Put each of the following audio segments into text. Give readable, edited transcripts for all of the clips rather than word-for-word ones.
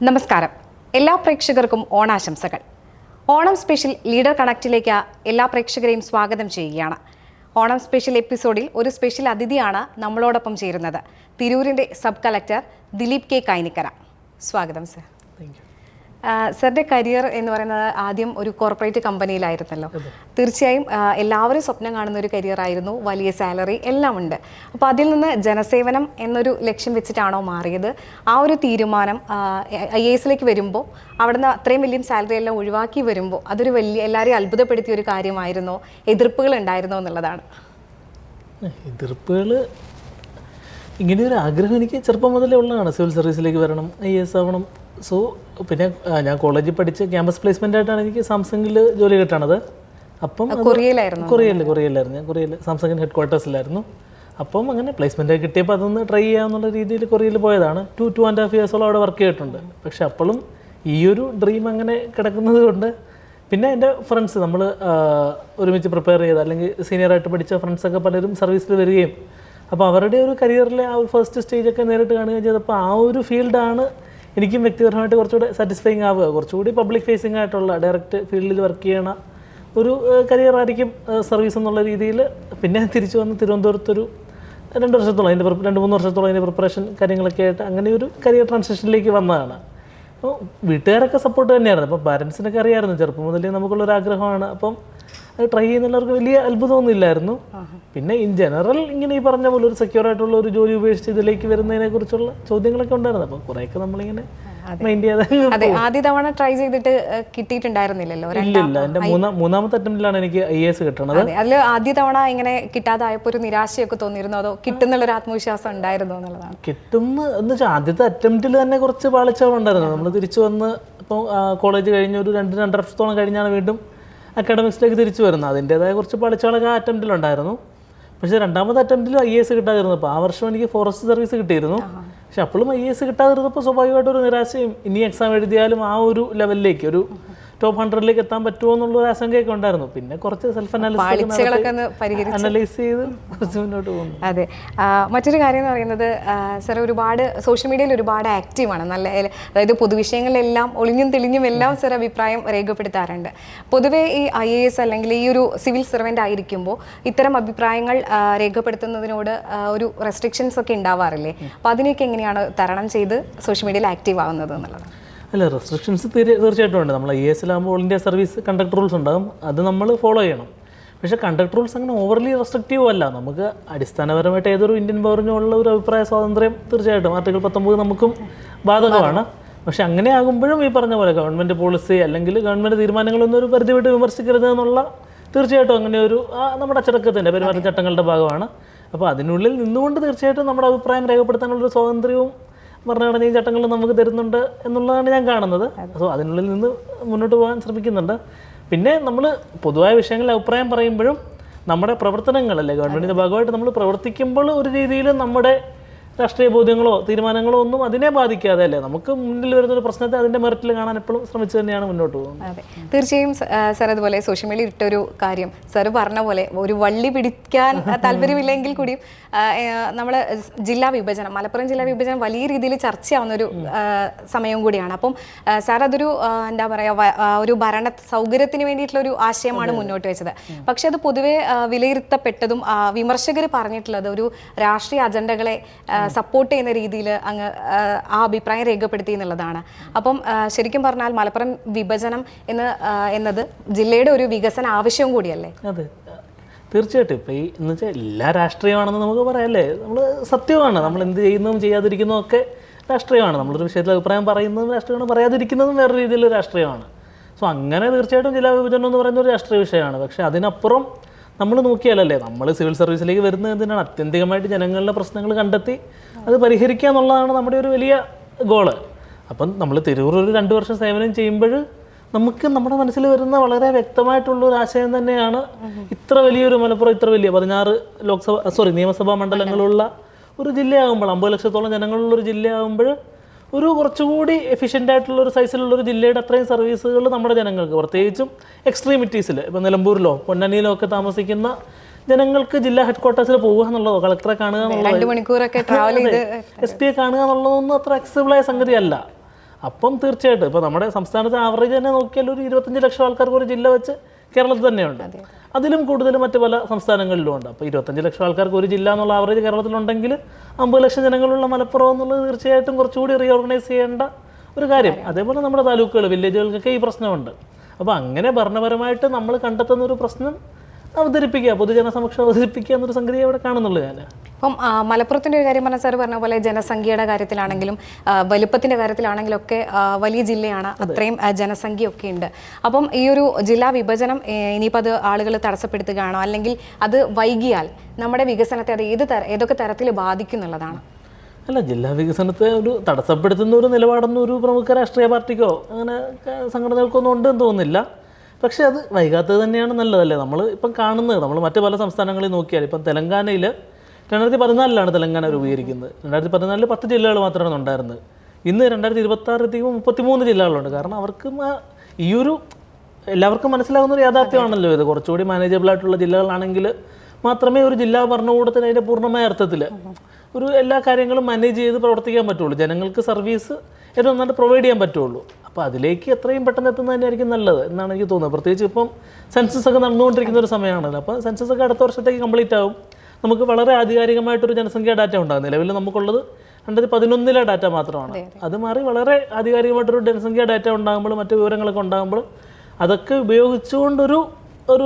നമസ്കാരം. എല്ലാ പ്രേക്ഷകർക്കും ഓണാശംസകൾ. ഓണം സ്പെഷ്യൽ ലീഡർ കണക്റ്റിലേക്ക് എല്ലാ പ്രേക്ഷകരെയും സ്വാഗതം ചെയ്യുകയാണ്. ഓണം സ്പെഷ്യൽ എപ്പിസോഡിൽ ഒരു സ്പെഷ്യൽ അതിഥിയാണ് നമ്മളോടൊപ്പം ചേരുന്നത്. തിരൂരിൻ്റെ sub collector Dileep K Kainikkara. സ്വാഗതം സർ. സാറിൻ്റെ കരിയർ എന്ന് പറയുന്നത് ആദ്യം ഒരു കോർപ്പറേറ്റ് കമ്പനിയിലായിരുന്നല്ലോ. തീർച്ചയായും എല്ലാവരും സ്വപ്നം കാണുന്ന ഒരു കരിയർ ആയിരുന്നു, വലിയ സാലറി എല്ലാം ഉണ്ട്. അപ്പോൾ അതിൽ നിന്ന് ജനസേവനം എന്നൊരു ലക്ഷ്യം വെച്ചിട്ടാണോ മാറിയത്? ആ ഒരു തീരുമാനം IAS വരുമ്പോൾ അവിടുന്ന് അത്രയും വലിയ സാലറി എല്ലാം ഒഴിവാക്കി വരുമ്പോൾ അതൊരു വലിയ എല്ലാവരെയും അത്ഭുതപ്പെടുത്തിയ ഒരു കാര്യമായിരുന്നോ, എതിർപ്പുകൾ ഉണ്ടായിരുന്നോ എന്നുള്ളതാണ്. എതിർപ്പുകൾ ഇങ്ങനെയൊരു ആഗ്രഹം എനിക്ക് ചെറുപ്പം മുതലേ ഉള്ളതാണ്. സിവിൽ സർവീസിലേക്ക് വരണം, IAS ആവണം. സോ പിന്നെ ഞാൻ കോളേജിൽ പഠിച്ച് ക്യാമ്പസ് പ്ലേസ്മെൻ്റ് ആയിട്ടാണ് എനിക്ക് സാംസങ്ങിൽ ജോലി കിട്ടണത്. അപ്പം കൊറിയയിലായിരുന്നു ഞാൻ. കൊറിയയിൽ സാംസങ്ങിൻ്റെ ഹെഡ് ക്വാർട്ടേഴ്സിലായിരുന്നു. അപ്പം അങ്ങനെ പ്ലേസ്മെൻ്റ് കിട്ടിയപ്പോൾ അതൊന്ന് ട്രൈ ചെയ്യാമെന്നുള്ള രീതിയിൽ കൊറിയയിൽ പോയതാണ്. 2.5 ഇയേഴ്സോളം അവിടെ വർക്ക് ചെയ്തിട്ടുണ്ട്. പക്ഷെ അപ്പോഴും ഈ ഒരു ഡ്രീം അങ്ങനെ കിടക്കുന്നത് കൊണ്ട് പിന്നെ എൻ്റെ ഫ്രണ്ട്സ് നമ്മൾ ഒരുമിച്ച് പ്രിപ്പയർ ചെയ്ത് അല്ലെങ്കിൽ സീനിയറായിട്ട് പഠിച്ച ഫ്രണ്ട്സൊക്കെ പലരും സർവീസിൽ വരികയും അപ്പോൾ അവരുടെ ഒരു കരിയറിലെ ആ ഒരു ഫസ്റ്റ് സ്റ്റേജൊക്കെ നേരിട്ട് കാണുകയും ചെയ്തപ്പോൾ ആ ഒരു ഫീൽഡാണ് എനിക്കും വ്യക്തിപരമായിട്ട് കുറച്ചുകൂടെ സാറ്റിസ്ഫൈങ് ആവുക. കുറച്ചുകൂടി പബ്ലിക് ഫേസിംഗ് ആയിട്ടുള്ള ഡയറക്റ്റ് ഫീൽഡിൽ വർക്ക് ചെയ്യണ ഒരു കരിയറായിരിക്കും സർവീസ് എന്നുള്ള രീതിയിൽ. പിന്നെ തിരിച്ചു വന്ന് തിരുവനന്തപുരത്തൊരു 2 വർഷത്തോളം അതിൻ്റെ 2-3 വർഷത്തോളം അതിൻ്റെ പ്രിപ്പറേഷൻ കാര്യങ്ങളൊക്കെ ആയിട്ട് അങ്ങനെ ഒരു കരിയർ ട്രാൻസിഷനിലേക്ക് വന്നതാണ്. അപ്പോൾ വീട്ടുകാരൊക്കെ സപ്പോർട്ട് തന്നെയായിരുന്നു. അപ്പോൾ പാരൻസിനൊക്കെ അറിയാമായിരുന്നു ചെറുപ്പം മുതലേ നമുക്കുള്ളൊരാഗ്രഹമാണ്. അപ്പം അത് ട്രൈ ചെയ്യുന്നവർക്ക് വലിയ അത്ഭുതമൊന്നും ഇല്ലായിരുന്നു. പിന്നെ ഇൻ ജനറൽ ഇങ്ങനെ ഈ പറഞ്ഞ പോലെ ഒരു സെക്യൂർ ആയിട്ടുള്ള ഒരു ജോലി ഉപേക്ഷിച്ച് ഇതിലേക്ക് വരുന്നതിനെ കുറിച്ചുള്ള ചോദ്യങ്ങളൊക്കെ ഉണ്ടായിരുന്നു. അപ്പം കുറേയൊക്കെ നമ്മളിങ്ങനെ മൈൻഡ് ചെയ്യാതെ ആദ്യ തവണ ട്രൈ ചെയ്തിട്ട് കിട്ടിയിട്ടുണ്ടായിരുന്നില്ലല്ലോ. ഇല്ല, എൻ്റെ മൂന്നാമത്തെ അറ്റംപ്റ്റിലാണ് എനിക്ക് IAS കിട്ടണത്. അതിൽ ആദ്യ തവണ ഇങ്ങനെ കിട്ടാതായപ്പോൾ ഒരു നിരാശയൊക്കെ തോന്നിയിരുന്നു, അതോ കിട്ടുന്നുള്ളൊരു ആത്മവിശ്വാസം ഉണ്ടായിരുന്നു എന്നുള്ളതാണ്? കിട്ടുന്ന എന്ന് വെച്ചാൽ ആദ്യത്തെ അറ്റംപ്റ്റിൽ തന്നെ കുറച്ച് പാളിച്ചകളുണ്ടായിരുന്നു. നമ്മൾ തിരിച്ചു വന്ന് ഇപ്പോൾ കോളേജ് കഴിഞ്ഞ് ഒരു 2-2.5 വർഷത്തോളം കഴിഞ്ഞാണ് വീണ്ടും അക്കാഡമിക്സിലേക്ക് തിരിച്ചു വരുന്നത്. അതിൻ്റേതായ കുറച്ച് പാളിച്ചകളൊക്കെ ആ അറ്റംപ്റ്റിലുണ്ടായിരുന്നു. പക്ഷേ രണ്ടാമത്തെ അറ്റംപ്റ്റിലും IAS കിട്ടാതിരുന്നു. അപ്പോൾ ആ വർഷം എനിക്ക് ഫോറസ്റ്റ് സർവീസ് കിട്ടിയിരുന്നു. പക്ഷെ അപ്പോഴും IAS കിട്ടാതിരുന്നപ്പോൾ സ്വാഭാവികമായിട്ടൊരു നിരാശയും ഇനി എക്സാം എഴുതിയാലും ആ ഒരു ലെവലിലേക്ക് ഒരു ടോപ്പ് 100ലേക്ക് എത്താൻ പറ്റുമോ എന്നുള്ളൊരു ആശങ്കയൊക്കെ ഉണ്ടായിരുന്നു. പിന്നെ കുറച്ച് സെൽഫ് അനലൈസ് ചെയ്ത് കുറച്ച് മുന്നോട്ട് പോകുന്നു. അതെ. മറ്റൊരു കാര്യം എന്ന് പറയുന്നത് സാർ ഒരുപാട് സോഷ്യൽ മീഡിയയിൽ ഒരുപാട് ആക്റ്റീവാണ്. നല്ല അതായത് പൊതുവിഷയങ്ങളിലെല്ലാം ഒളിഞ്ഞും തെളിഞ്ഞും എല്ലാം സാർ അഭിപ്രായം രേഖപ്പെടുത്താറുണ്ട്. പൊതുവേ ഈ IAS അല്ലെങ്കിൽ ഈ ഒരു സിവിൽ സർവൻ്റ് ആയിരിക്കുമ്പോൾ ഇത്തരം അഭിപ്രായങ്ങൾ രേഖപ്പെടുത്തുന്നതിനോട് ഒരു റെസ്ട്രിക്ഷൻസ് ഒക്കെ ഉണ്ടാവാറില്ലേ? അപ്പോൾ അതിനെയൊക്കെ എങ്ങനെയാണ് തരണം ചെയ്ത് സോഷ്യൽ മീഡിയയിൽ ആക്റ്റീവ് ആവുന്നത് എന്നുള്ളത്? അല്ല, റെസ്ട്രിക്ഷൻസ് തീർച്ചയായിട്ടും ഉണ്ട്. നമ്മൾ IAS-ലാകുമ്പോൾ all India service conduct rules ഉണ്ടാകും, അത് നമ്മൾ ഫോളോ ചെയ്യണം. പക്ഷേ കണ്ടക്ട് റൂൾസ് അങ്ങനെ ഓവർലി റെസ്ട്രിക്റ്റീവ് അല്ല. നമുക്ക് അടിസ്ഥാനപരമായിട്ട് ഏതൊരു ഇന്ത്യൻ പൗരനുള്ള ഒരു അഭിപ്രായ സ്വാതന്ത്ര്യം തീർച്ചയായിട്ടും ആർട്ടിക്കിൾ 19 നമുക്കും ബാധകമാണ്. പക്ഷെ അങ്ങനെ ആകുമ്പോഴും ഈ പറഞ്ഞ പോലെ ഗവൺമെൻറ് പോളിസി അല്ലെങ്കിൽ ഗവൺമെൻറ് തീരുമാനങ്ങളൊന്നും ഒരു പരിധി വിട്ട് വിമർശിക്കരുത് എന്നുള്ള തീർച്ചയായിട്ടും അങ്ങനെ ഒരു നമ്മുടെ അച്ചടക്കത്തിൻ്റെ പെരുമാറ്റച്ചട്ടങ്ങളുടെ ഭാഗമാണ്. അപ്പോൾ അതിനുള്ളിൽ നിന്നുകൊണ്ട് തീർച്ചയായിട്ടും നമ്മുടെ അഭിപ്രായം രേഖപ്പെടുത്താനുള്ളൊരു സ്വാതന്ത്ര്യവും ഭരണഘടനയും ചട്ടങ്ങളും നമുക്ക് തരുന്നുണ്ട് എന്നുള്ളതാണ് ഞാൻ കാണുന്നത്. സോ അതിനുള്ളിൽ നിന്ന് മുന്നോട്ട് പോകാൻ ശ്രമിക്കുന്നുണ്ട്. പിന്നെ നമ്മൾ പൊതുവായ വിഷയങ്ങളിൽ അഭിപ്രായം പറയുമ്പോഴും നമ്മുടെ പ്രവർത്തനങ്ങളല്ലേ ഗവൺമെൻറ്റിൻ്റെ ഭാഗമായിട്ട് നമ്മൾ പ്രവർത്തിക്കുമ്പോൾ ഒരു രീതിയിൽ നമ്മുടെ രാഷ്ട്രീയ ബോധ്യങ്ങളോ തീരുമാനങ്ങളോ ഒന്നും അതിനെ ബാധിക്കാതെ അല്ലേ നമുക്ക് മുന്നിൽ വരുന്നൊരു പ്രശ്നത്തെ അതിൻ്റെ മെറിറ്റിൽ കാണാൻ എപ്പോഴും ശ്രമിച്ചു തന്നെയാണ് മുന്നോട്ട് പോകുന്നത്. അതെ, തീർച്ചയായും സാർ അതുപോലെ സോഷ്യൽ മീഡിയയിൽ ഇട്ടൊരു കാര്യം സാർ പറഞ്ഞ പോലെ ഒരു വള്ളി പിടിക്കാൻ താല്പര്യമില്ലെങ്കിൽ കൂടിയും നമ്മൾ ജില്ലാ വിഭജനം, മലപ്പുറം ജില്ലാ വിഭജനം വലിയ രീതിയിൽ ചർച്ചയാവുന്നൊരു സമയവും കൂടിയാണ്. അപ്പം സാർ അതൊരു എന്താ പറയുക ഒരു ഭരണ സൗകര്യത്തിന് വേണ്ടിയിട്ടുള്ള ഒരു ആശയമാണ് മുന്നോട്ട് വെച്ചത്. പക്ഷെ അത് പൊതുവെ വിലയിരുത്തപ്പെട്ടതും വിമർശകർ പറഞ്ഞിട്ടുള്ളത് ഒരു രാഷ്ട്രീയ അജണ്ടകളെ സപ്പോർട്ട് ചെയ്യുന്ന രീതിയിൽ അങ്ങ് ആ അഭിപ്രായം രേഖപ്പെടുത്തി എന്നുള്ളതാണ്. അപ്പം ശരിക്കും പറഞ്ഞാൽ മലപ്പുറം വിഭജനം എന്നത് ജില്ലയുടെ ഒരു വികസന ആവശ്യവും കൂടിയല്ലേ? അതെ, തീർച്ചയായിട്ടും. ഇപ്പോൾ ഈ എന്ന് വെച്ചാൽ എല്ലാ രാഷ്ട്രീയമാണെന്ന് നമുക്ക് പറയാമല്ലേ, നമ്മൾ സത്യമാണ്. നമ്മൾ എന്ത് ചെയ്യുന്നതും ചെയ്യാതിരിക്കുന്നതും ഒക്കെ രാഷ്ട്രീയമാണ്. നമ്മളൊരു വിഷയത്തിൽ അഭിപ്രായം പറയുന്നതും രാഷ്ട്രീയമാണ്, പറയാതിരിക്കുന്നതും വേറെ രീതിയിലുള്ള രാഷ്ട്രീയമാണ്. സോ അങ്ങനെ തീർച്ചയായിട്ടും ജില്ലാ വിഭജനം എന്ന് പറയുന്ന ഒരു രാഷ്ട്രീയ വിഷയമാണ്. പക്ഷേ അതിനപ്പുറം നമ്മൾ നോക്കിയാലല്ലേ നമ്മൾ സിവിൽ സർവീസിലേക്ക് വരുന്നത് എന്തിനാണ്? അത്യന്തികമായിട്ട് ജനങ്ങളുടെ പ്രശ്നങ്ങൾ കണ്ടെത്തി അത് പരിഹരിക്കുക എന്നുള്ളതാണ് നമ്മുടെ ഒരു വലിയ ഗോള്. അപ്പം നമ്മൾ തിരൂർ ഒരു 2 വർഷം സേവനം ചെയ്യുമ്പോൾ നമുക്ക് നമ്മുടെ മനസ്സിൽ വരുന്ന വളരെ വ്യക്തമായിട്ടുള്ളൊരു ആശയം തന്നെയാണ് ഇത്ര വലിയൊരു മലപ്പുറം ഇത്ര വലിയ 16 നിയമസഭാ മണ്ഡലങ്ങളുള്ള ഒരു ജില്ലയാകുമ്പോൾ 50 ലക്ഷത്തോളം ജനങ്ങളുള്ളൊരു ജില്ലയാകുമ്പോൾ ഒരു കുറച്ചുകൂടി എഫിഷ്യൻ്റ് ആയിട്ടുള്ള ഒരു സൈസിലുള്ളൊരു ജില്ലയുടെ അത്രയും സർവീസുകൾ നമ്മുടെ ജനങ്ങൾക്ക് പ്രത്യേകിച്ചും എക്സ്ട്രീമിറ്റീസിൽ ഇപ്പോൾ നിലമ്പൂരിലോ പൊന്നാനിയിലോ ഒക്കെ താമസിക്കുന്ന ജനങ്ങൾക്ക് ജില്ലാ ഹെഡ് ക്വാർട്ടേഴ്സിൽ പോകുക എന്നുള്ളതോ കളക്ടറെ കാണുക എന്നുള്ളതോ SP കാണുക എന്നുള്ളതൊന്നും അത്ര അക്സസിബിളായ സംഗതിയല്ല. അപ്പം തീർച്ചയായിട്ടും ഇപ്പോൾ നമ്മുടെ സംസ്ഥാനത്തെ ആവറേജ് തന്നെ നോക്കിയാൽ ഒരു 25 ലക്ഷം ആൾക്കാർക്ക് ഒരു ജില്ല വെച്ച് കേരളത്തിൽ തന്നെയുണ്ട്. അതിലും കൂടുതൽ മറ്റ് പല സംസ്ഥാനങ്ങളിലും ഉണ്ട്. അപ്പോൾ 25 ലക്ഷം ആൾക്കാർക്ക് ഒരു ജില്ല എന്നുള്ള ആവറേജ് കേരളത്തിലുണ്ടെങ്കിൽ 50 ലക്ഷം ജനങ്ങളുള്ള മലപ്പുറം എന്നുള്ളത് തീർച്ചയായിട്ടും കുറച്ചുകൂടി റീഓർഗനൈസ് ചെയ്യേണ്ട ഒരു കാര്യം. അതേപോലെ നമ്മുടെ താലൂക്കുകൾ, വില്ലേജുകൾക്കൊക്കെ ഈ പ്രശ്നമുണ്ട്. അപ്പോൾ അങ്ങനെ ഭരണപരമായിട്ട് നമ്മൾ കണ്ടെത്തുന്ന ഒരു പ്രശ്നം അവതരിപ്പിക്കുക, പൊതുജനസമക്ഷം അവതരിപ്പിക്കുക എന്നൊരു സംഗതി അവിടെ കാണുന്നുള്ളൂ ഞാൻ. അപ്പം മലപ്പുറത്തിൻ്റെ ഒരു കാര്യം പറഞ്ഞാൽ സാർ പറഞ്ഞ പോലെ ജനസംഖ്യയുടെ കാര്യത്തിലാണെങ്കിലും വലുപ്പത്തിൻ്റെ കാര്യത്തിലാണെങ്കിലും ഒക്കെ വലിയ ജില്ലയാണ്, അത്രയും ജനസംഖ്യയൊക്കെ ഉണ്ട്. അപ്പം ഈ ഒരു ജില്ലാ വിഭജനം ഇനിയിപ്പോൾ അത് ആളുകൾ തടസ്സപ്പെടുത്തുകയാണോ, അല്ലെങ്കിൽ അത് വൈകിയാൽ നമ്മുടെ വികസനത്തെ അത് ഏതൊക്കെ തരത്തിൽ ബാധിക്കും എന്നുള്ളതാണ്? അല്ല, ജില്ലാ വികസനത്തെ ഒരു തടസ്സപ്പെടുത്തുന്ന ഒരു നിലപാടൊന്നും ഒരു പ്രമുഖ രാഷ്ട്രീയ പാർട്ടിക്കോ അങ്ങനെ സംഘടനകൾക്കൊന്നും ഉണ്ടെന്ന് തോന്നുന്നില്ല. പക്ഷേ അത് വൈകാത്തത് തന്നെയാണ് നല്ലതല്ലേ. നമ്മൾ ഇപ്പം കാണുന്നത്, നമ്മൾ മറ്റ് പല സംസ്ഥാനങ്ങളിൽ നോക്കിയാൽ ഇപ്പം തെലങ്കാനയിൽ 2014 തെലങ്കാന രൂപീകരിക്കുന്നത്. 2014 10 ജില്ലകൾ മാത്രമാണ് ഉണ്ടായിരുന്നത്. ഇന്ന് 2026 33 ജില്ലകളുണ്ട്. കാരണം അവർക്ക് ഈ ഒരു എല്ലാവർക്കും മനസ്സിലാകുന്ന ഒരു യാഥാർത്ഥ്യമാണല്ലോ ഇത്. കുറച്ചുകൂടി മാനേജബിൾ ആയിട്ടുള്ള ജില്ലകളാണെങ്കിൽ മാത്രമേ ഒരു ജില്ലാ ഭരണകൂടത്തിന് അതിൻ്റെ പൂർണ്ണമായ അർത്ഥത്തിൽ ഒരു എല്ലാ കാര്യങ്ങളും മാനേജ് ചെയ്ത് പ്രവർത്തിക്കാൻ പറ്റുള്ളൂ. ജനങ്ങൾക്ക് സർവീസ് ഏറ്റവും നന്നായിട്ട് പ്രൊവൈഡ് ചെയ്യാൻ പറ്റുള്ളൂ. അപ്പോൾ അതിലേക്ക് എത്രയും പെട്ടെന്ന് എത്തുന്നത് തന്നെയായിരിക്കും നല്ലത് എന്നാണ് എനിക്ക് തോന്നുന്നത്. പ്രത്യേകിച്ച് ഇപ്പം സെൻസസ് ഒക്കെ നടന്നുകൊണ്ടിരിക്കുന്ന ഒരു സമയമാണല്ലോ. അപ്പോൾ സെൻസസ് ഒക്കെ അടുത്ത വർഷത്തേക്ക് കംപ്ലീറ്റ് ആവും. നമുക്ക് വളരെ ആധികാരികമായിട്ടൊരു ജനസംഖ്യാ ഡാറ്റ ഉണ്ടാകും. നിലവിൽ നമുക്കുള്ളത് 2011 ഡാറ്റ മാത്രമാണ്. അത് മാറി വളരെ ആധികാരികമായിട്ടൊരു ജനസംഖ്യാ ഡാറ്റ ഉണ്ടാകുമ്പോൾ, മറ്റു വിവരങ്ങളൊക്കെ ഉണ്ടാകുമ്പോൾ അതൊക്കെ ഉപയോഗിച്ചുകൊണ്ടൊരു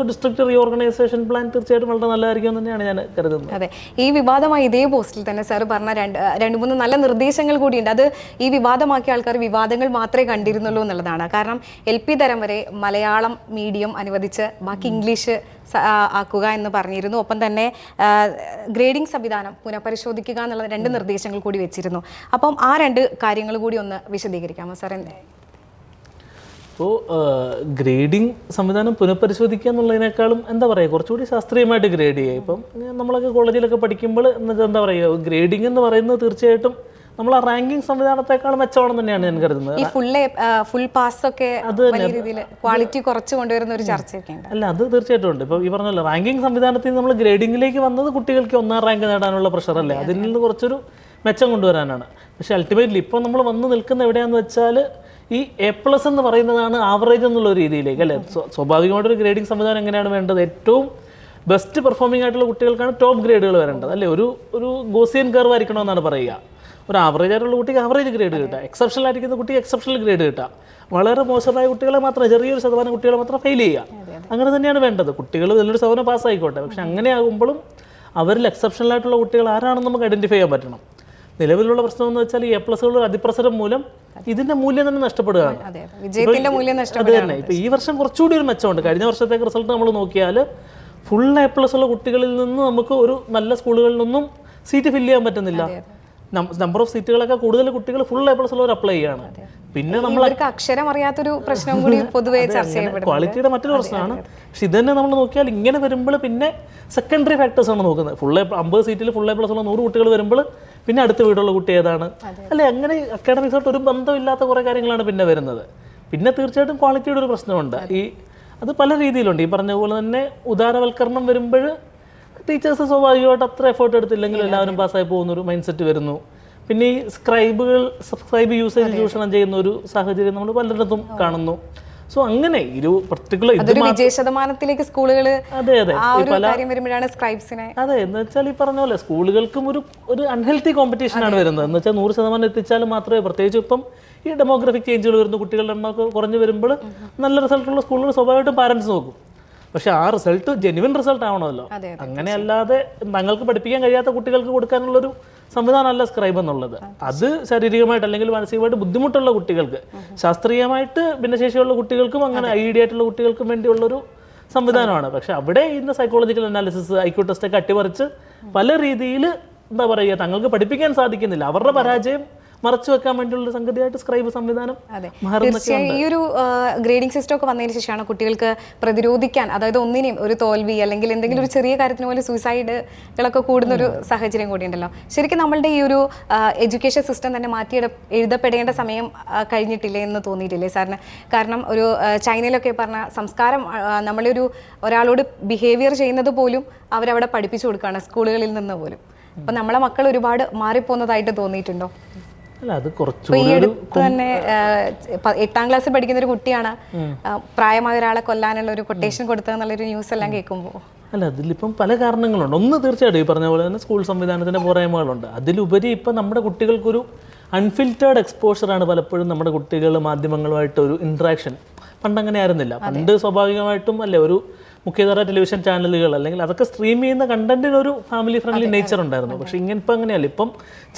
ഡിസ്ട്രിക്ട് റീഓർഗനൈസേഷൻ പ്ലാൻ തീർച്ചയായിട്ടും വളരെ നല്ലതായിരിക്കും തന്നെയാണ് ഞാൻ കരുതുന്നത്. അതെ, ഈ വിവാദമായി ഇതേ പോസ്റ്റിൽ തന്നെ സാർ പറഞ്ഞ രണ്ട് മൂന്ന് നല്ല നിർദ്ദേശങ്ങൾ കൂടിയുണ്ട്. അത് ഈ വിവാദമാക്കിയ ആൾക്കാർ വിവാദങ്ങൾ മാത്രമേ കണ്ടിരുന്നുള്ളൂ എന്നുള്ളതാണ്. കാരണം LP തരം വരെ മലയാളം മീഡിയം അനുവദിച്ച് ബാക്കി ഇംഗ്ലീഷ് ആക്കുക എന്ന് പറഞ്ഞിരുന്നു. ഒപ്പം തന്നെ ഗ്രേഡിംഗ് സംവിധാനം പുനഃപരിശോധിക്കുക എന്നുള്ള 2 നിർദ്ദേശങ്ങൾ കൂടി വെച്ചിരുന്നു. അപ്പം ആ 2 കാര്യങ്ങൾ കൂടി ഒന്ന് വിശദീകരിക്കാമോ സാർ? അപ്പോൾ ഗ്രേഡിംഗ് സംവിധാനം പുനഃപരിശോധിക്കുക എന്നുള്ളതിനേക്കാളും എന്താ പറയുക, കുറച്ചുകൂടി ശാസ്ത്രീയമായിട്ട് ഗ്രേഡ് ചെയ്യുക. ഇപ്പം നമ്മളൊക്കെ കോളേജിലൊക്കെ പഠിക്കുമ്പോൾ എന്താ പറയുക, ഗ്രേഡിംഗ് എന്ന് പറയുന്നത് തീർച്ചയായിട്ടും നമ്മൾ ആ റാങ്കിങ് സംവിധാനത്തെക്കാളും മെച്ചമാണെന്ന് തന്നെയാണ് ഞാൻ കരുതുന്നത്. ഈ ഫുൾ പാസ് ഒക്കെ വലിയ രീതിയിൽ ക്വാളിറ്റി കുറച്ച് കൊണ്ടുവരുന്ന ഒരു ചർച്ചയൊക്കെ ഉണ്ട്. അല്ല, അത് തീർച്ചയായിട്ടും ഉണ്ട്. ഇപ്പോൾ ഈ പറഞ്ഞല്ലോ, റാങ്കിങ് സംവിധാനത്തിൽ നമ്മൾ ഗ്രേഡിങ്ങിലേക്ക് വന്നത് കുട്ടികൾക്ക് 1ാം റാങ്ക് നേടാനുള്ള പ്രഷറല്ലേ, അതിൽ നിന്ന് കുറച്ചൊരു മെച്ചം കൊണ്ടുവരാനാണ്. പക്ഷേ അൾട്ടിമേറ്റ്ലി ഇപ്പോൾ നമ്മൾ വന്ന് നിൽക്കുന്ന എവിടെയാണെന്ന് വെച്ചാൽ ഈ A+ എന്ന് പറയുന്നതാണ് ആവറേജ് എന്നുള്ള ഒരു രീതിയിലേക്ക് അല്ലേ. സ്വാഭാവികമായിട്ടൊരു ഗ്രേഡിംഗ് സംവിധാനം എങ്ങനെയാണ് വേണ്ടത്, ഏറ്റവും ബെസ്റ്റ് പെർഫോമിംഗ് ആയിട്ടുള്ള കുട്ടികൾക്കാണ് ടോപ്പ് ഗ്രേഡുകൾ വരേണ്ടത് അല്ലേ. ഒരു ഗോസിയൻ കർവ് ആയിരിക്കണമെന്നാണ് പറയുക. ഒരു ആവറേജ് ആയിട്ടുള്ള കുട്ടിക്ക് ആവറേജ് ഗ്രേഡ് കിട്ടുക, എക്സെപ്ഷണൽ ആയിരിക്കുന്ന കുട്ടിക്ക് എക്സെപ്ഷണൽ ഗ്രേഡ് കിട്ടുക, വളരെ മോശമായ കുട്ടികളെ മാത്രം, ചെറിയൊരു ശതമാനം കുട്ടികളെ മാത്രം ഫെയിൽ ചെയ്യുക. അങ്ങനെ തന്നെയാണ് വേണ്ടത്. കുട്ടികൾ നല്ലൊരു ശതമാനം പാസ്സായിക്കോട്ടെ, പക്ഷെ അങ്ങനെ ആകുമ്പോഴും അവരിൽ എക്സെപ്ഷണൽ ആയിട്ടുള്ള കുട്ടികൾ ആരാണെന്ന് നമുക്ക് ഐഡൻറ്റിഫൈ ചെയ്യാൻ പറ്റണം. നിലവിലുള്ള പ്രശ്നം എന്ന് വെച്ചാൽ ഈ A+കളുടെ അതിപ്രസരം മൂലം ഇതിന്റെ മൂല്യം തന്നെ നഷ്ടപ്പെടുകയാണ്. അത് തന്നെ ഇപ്പൊ ഈ വർഷം കുറച്ചുകൂടി ഒരു മെച്ചമുണ്ട്. കഴിഞ്ഞ വർഷത്തേക്ക് റിസൾട്ട് നമ്മൾ നോക്കിയാൽ ഫുൾ A+ ഉള്ള കുട്ടികളിൽ നിന്ന് നമുക്ക് ഒരു നല്ല സ്കൂളുകളിൽ നിന്നും സീറ്റ് ഫില്ല് ചെയ്യാൻ പറ്റുന്നില്ല. നമ്പർ ഓഫ് സീറ്റുകളൊക്കെ കൂടുതൽ കുട്ടികൾ ഫുൾ A+ ഉള്ളവർ അപ്ലൈ ചെയ്യാണ്. പിന്നെ നമ്മൾ അക്ഷരം അറിയാത്തൊരു പ്രശ്നം കൂടി പൊതുവെ ചർച്ച ചെയ്യപ്പെടുന്നത് ക്വാളിറ്റിയുടെ മറ്റൊരു പ്രശ്നമാണ്. പക്ഷെ ഇത് തന്നെ നമ്മൾ നോക്കിയാൽ ഇങ്ങനെ വരുമ്പോൾ പിന്നെ സെക്കൻഡറി ഫാക്ടേഴ്സ് ആണ് നോക്കുന്നത്. 50 സീറ്റിൽ ഫുൾ A+ ഉള്ള 100 കുട്ടികൾ വരുമ്പോൾ പിന്നെ അടുത്ത വീടുള്ള കുട്ടി ഏതാണ് അല്ലെ, അങ്ങനെ അക്കാഡമിക്സായിട്ട് ഒരു ബന്ധമില്ലാത്ത കുറേ കാര്യങ്ങളാണ് പിന്നെ വരുന്നത്. പിന്നെ തീർച്ചയായിട്ടും ക്വാളിറ്റിയുടെ ഒരു പ്രശ്നമുണ്ട്. അത് പല രീതിയിലുണ്ട്. ഈ പറഞ്ഞ പോലെ തന്നെ ഉദാരവൽക്കരണം വരുമ്പോൾ ടീച്ചേഴ്സ് സ്വാഭാവികമായിട്ട് അത്ര എഫേർട്ട് എടുത്തില്ലെങ്കിൽ എല്ലാവരും പാസ്സായി പോകുന്നൊരു മൈൻഡ് സെറ്റ് വരുന്നു. പിന്നെ ഈ സബ്സ്ക്രൈബ് യൂസേജ് ചൂഷണം ചെയ്യുന്ന ഒരു സാഹചര്യം നമ്മൾ പലയിടത്തും കാണുന്നു. സോ അങ്ങനെ ഒരു പർട്ടിക്കുലർ വിജയശതമാനത്തിലേക്ക് സ്കൂളുകൾ അതെ എന്ന് വെച്ചാൽ ഈ പറഞ്ഞ പോലെ സ്കൂളുകൾക്കും ഒരു അൺഹെൽത്തി കോമ്പറ്റീഷനാണ് വരുന്നത്. എന്ന് വെച്ചാൽ 100% എത്തിച്ചാൽ മാത്രമേ, പ്രത്യേകിച്ച് ഇപ്പം ഈ ഡെമോഗ്രഫിക് ചേഞ്ചുകൾ വരുന്ന കുട്ടികളുടെ എണ്ണമൊക്കെ കുറഞ്ഞു വരുമ്പോൾ നല്ല റിസൾട്ടുള്ള സ്കൂളുകൾ സ്വാഭാവികമായിട്ടും പാരൻസ് നോക്കും. പക്ഷെ ആ റിസൾട്ട് ജെന്യുവൻ റിസൾട്ട് ആവണമല്ലോ. അങ്ങനെ അല്ലാതെ തങ്ങൾക്ക് പഠിപ്പിക്കാൻ കഴിയാത്ത കുട്ടികൾക്ക് കൊടുക്കാനുള്ളൊരു സംവിധാനമല്ല സ്ക്രൈബ് എന്നുള്ളത്. അത് ശാരീരികമായിട്ട് അല്ലെങ്കിൽ മാനസികമായിട്ട് ബുദ്ധിമുട്ടുള്ള കുട്ടികൾക്ക്, ശാസ്ത്രീയമായിട്ട് ഭിന്നശേഷിയുള്ള കുട്ടികൾക്കും അങ്ങനെ IED ആയിട്ടുള്ള കുട്ടികൾക്കും വേണ്ടിയുള്ളൊരു സംവിധാനമാണ്. പക്ഷെ അവിടെ ഇന്ന് സൈക്കോളജിക്കൽ അനാലിസിസ്, IQ ടെസ്റ്റ് ഒക്കെ അട്ടിമറിച്ച് പല രീതിയിൽ എന്താ പറയുക, തങ്ങൾക്ക് പഠിപ്പിക്കാൻ സാധിക്കുന്നില്ല. അവരുടെ പരാജയം മറച്ചു വെക്കാൻ വേണ്ടിയുള്ള സംഗതിയായിട്ട് സ്ക്രൈബ് സംവിധാനം. തീർച്ചയായും ഈ ഒരു ഗ്രേഡിംഗ് സിസ്റ്റം ഒക്കെ വന്നതിന് ശേഷമാണ് കുട്ടികൾക്ക് പ്രതിരോധിക്കാൻ, അതായത് ഒന്നിനെയും ഒരു തോൽവി അല്ലെങ്കിൽ എന്തെങ്കിലും ഒരു ചെറിയ കാര്യത്തിന് പോലെ സൂയിസൈഡുകളൊക്കെ കൂടുന്ന ഒരു സാഹചര്യം കൂടിയുണ്ടല്ലോ. ശരിക്കും നമ്മളുടെ ഈ ഒരു എഡ്യൂക്കേഷൻ സിസ്റ്റം തന്നെ എഴുതപ്പെടേണ്ട സമയം കഴിഞ്ഞിട്ടില്ലേ എന്ന് തോന്നിയിട്ടില്ലേ സാറിന്? കാരണം ഒരു ചൈനയിലൊക്കെ പറഞ്ഞ സംസ്കാരം, ഒരാളോട് ബിഹേവിയർ ചെയ്യുന്നത് പോലും അവരവിടെ പഠിപ്പിച്ചു കൊടുക്കുകയാണ് സ്കൂളുകളിൽ നിന്ന് പോലും. അപ്പം നമ്മളെ മക്കൾ ഒരുപാട് മാറിപ്പോകുന്നതായിട്ട് തോന്നിയിട്ടുണ്ടോ? അല്ല അത് ഇപ്പൊ കുറച്ചുകൂടി ഈ അടുത്ത് തന്നെ 8ാം ക്ലാസ്സിൽ പഠിക്കുന്ന ഒരു കുട്ടിയാണ് പ്രായമായ ഒരാളെ കൊല്ലാനുള്ള ഒരു കൊട്ടേഷൻ കൊടുത്തതെന്നുള്ളൊരു ന്യൂസ് എല്ലാം കേൾക്കുമ്പോൾ. അല്ല അതിലിപ്പം പല കാരണങ്ങളുണ്ട്. ഒന്ന് തീർച്ചയായിട്ടും ഈ പറഞ്ഞ പോലെ തന്നെ സ്കൂൾ സംവിധാനത്തിൻ്റെ പോരായ്മകളുണ്ട്. അതിലുപരി ഇപ്പം നമ്മുടെ കുട്ടികൾക്കൊരു അൺഫിൽറ്റേർഡ് എക്സ്പോഷറാണ് പലപ്പോഴും നമ്മുടെ കുട്ടികൾ മാധ്യമങ്ങളുമായിട്ട് ഒരു ഇൻട്രാക്ഷൻ. പണ്ടങ്ങനെ ആയിരുന്നില്ല. പണ്ട് സ്വാഭാവികമായിട്ടും അല്ലേ ഒരു മുഖ്യധാര ടെലിവിഷൻ ചാനലുകൾ അല്ലെങ്കിൽ അതൊക്കെ സ്ട്രീം ചെയ്യുന്ന കണ്ടന്റിനൊരു ഫാമിലി ഫ്രണ്ട്ലി നേച്ചർ ഉണ്ടായിരുന്നു. പക്ഷേ ഇപ്പം അങ്ങനെയല്ല. ഇപ്പം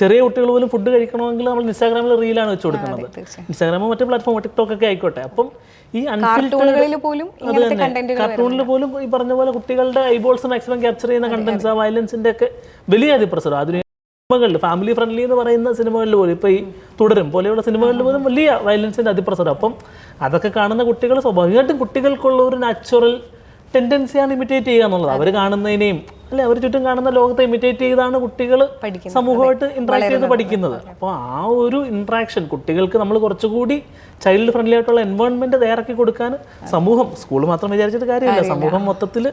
ചെറിയ കുട്ടികൾ പോലും ഫുഡ് കഴിക്കണമെങ്കിൽ നമ്മൾ ഇൻസ്റ്റാഗ്രാമിൽ റീലാണ് വെച്ച് കൊടുക്കുന്നത്. ഇൻസ്റ്റാഗ്രാമോ മറ്റു പ്ലാറ്റ്ഫോം ടിക്ടോക്ക് ഒക്കെ ആയിക്കോട്ടെ. അപ്പം ഈ അൺഫിൽറ്റേർഡ് കാർട്ടൂണിൽ പോലും ഈ പറഞ്ഞ പോലെ കുട്ടികളുടെ ഐബോൾസ് മാക്സിമം ക്യാപ്ചർ ചെയ്യുന്ന കണ്ടന്റ്സ്, ആ വയലൻസിന്റെ ഒക്കെ വലിയ അതിപ്രസരം ആധുനിക സിനിമകളിൽ ഫാമിലി ഫ്രണ്ട്ലി എന്ന് പറയുന്ന സിനിമകളിൽ പോലും ഇപ്പോൾ ഈ തുടരും പോലെയുള്ള സിനിമകളിൽ പോലും വലിയ വയലൻസിന്റെ അതിപ്രസരം. അപ്പം അതൊക്കെ കാണുന്ന കുട്ടികൾ സ്വാഭാവികമായിട്ടും കുട്ടികൾക്കുള്ള ഒരു നാച്ചുറൽ ടെൻഡൻസിയാണ് ഇമിറ്റേറ്റ് ചെയ്യുക എന്നുള്ളത്. അവർ കാണുന്നതിനെയും അല്ലെ അവർ ചുറ്റും കാണുന്ന ലോകത്തെ ഇമിറ്റേറ്റ് ചെയ്താണ് കുട്ടികൾ സമൂഹമായിട്ട് ഇന്ററാക്ട് ചെയ്ത് പഠിക്കുന്നത്. അപ്പോൾ ആ ഒരു ഇന്ററാക്ഷൻ കുട്ടികൾക്ക് നമ്മൾ കുറച്ചുകൂടി ചൈൽഡ് ഫ്രണ്ട്ലി ആയിട്ടുള്ള എൻവയോൺമെന്റ് തയ്യാറാക്കി കൊടുക്കാൻ സമൂഹം, സ്കൂൾ മാത്രം വിചാരിച്ചിട്ട് കാര്യമില്ല, സമൂഹം മൊത്തത്തിൽ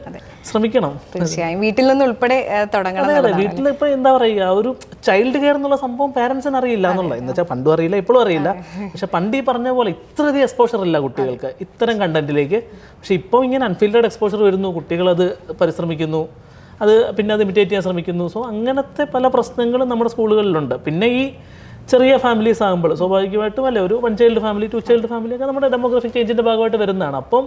ശ്രമിക്കണം. തീർച്ചയായും വീട്ടിൽ നിന്ന് ഉൾപ്പെടെ തുടങ്ങണം. അതെ, വീട്ടിൽ ഇപ്പൊ എന്താ പറയുക, ഒരു ചൈൽഡ് കെയർ എന്നുള്ള സംഭവം പാരന്റ്സിന് അറിയില്ല എന്നുള്ളത്. എന്ന് വെച്ചാൽ പണ്ടും അറിയില്ല ഇപ്പോഴും അറിയില്ല. പക്ഷെ പണ്ട് ഈ പറഞ്ഞ പോലെ ഇത്രയധികം എക്സ്പോഷർ ഇല്ല കുട്ടികൾക്ക് ഇത്തരം കണ്ടന്റിലേക്ക്. പക്ഷെ ഇപ്പോൾ ഇങ്ങനെ അൺഫിൽറ്റേർഡ് എക്സ്പോഷർ വരുന്നു, കുട്ടികളത് പരിശ്രമിക്കുന്നു, അത് പിന്നെ അത് ഇമിറ്റേറ്റ് ചെയ്യാൻ ശ്രമിക്കുന്നു. സോ അങ്ങനത്തെ പല പ്രശ്നങ്ങളും നമ്മുടെ സ്കൂളുകളിലുണ്ട്. പിന്നെ ഈ ചെറിയ ഫാമിലീസ് ആകുമ്പോൾ സ്വാഭാവികമായിട്ടും അല്ലേ ഒരു 1 ചൈൽഡ് ഫാമിലി 2 ചൈൽഡ് ഫാമിലി ഒക്കെ നമ്മുടെ ഡെമോഗ്രാഫിക് ചേഞ്ചിൻ്റെ ഭാഗമായിട്ട് വരുന്നതാണ്. അപ്പം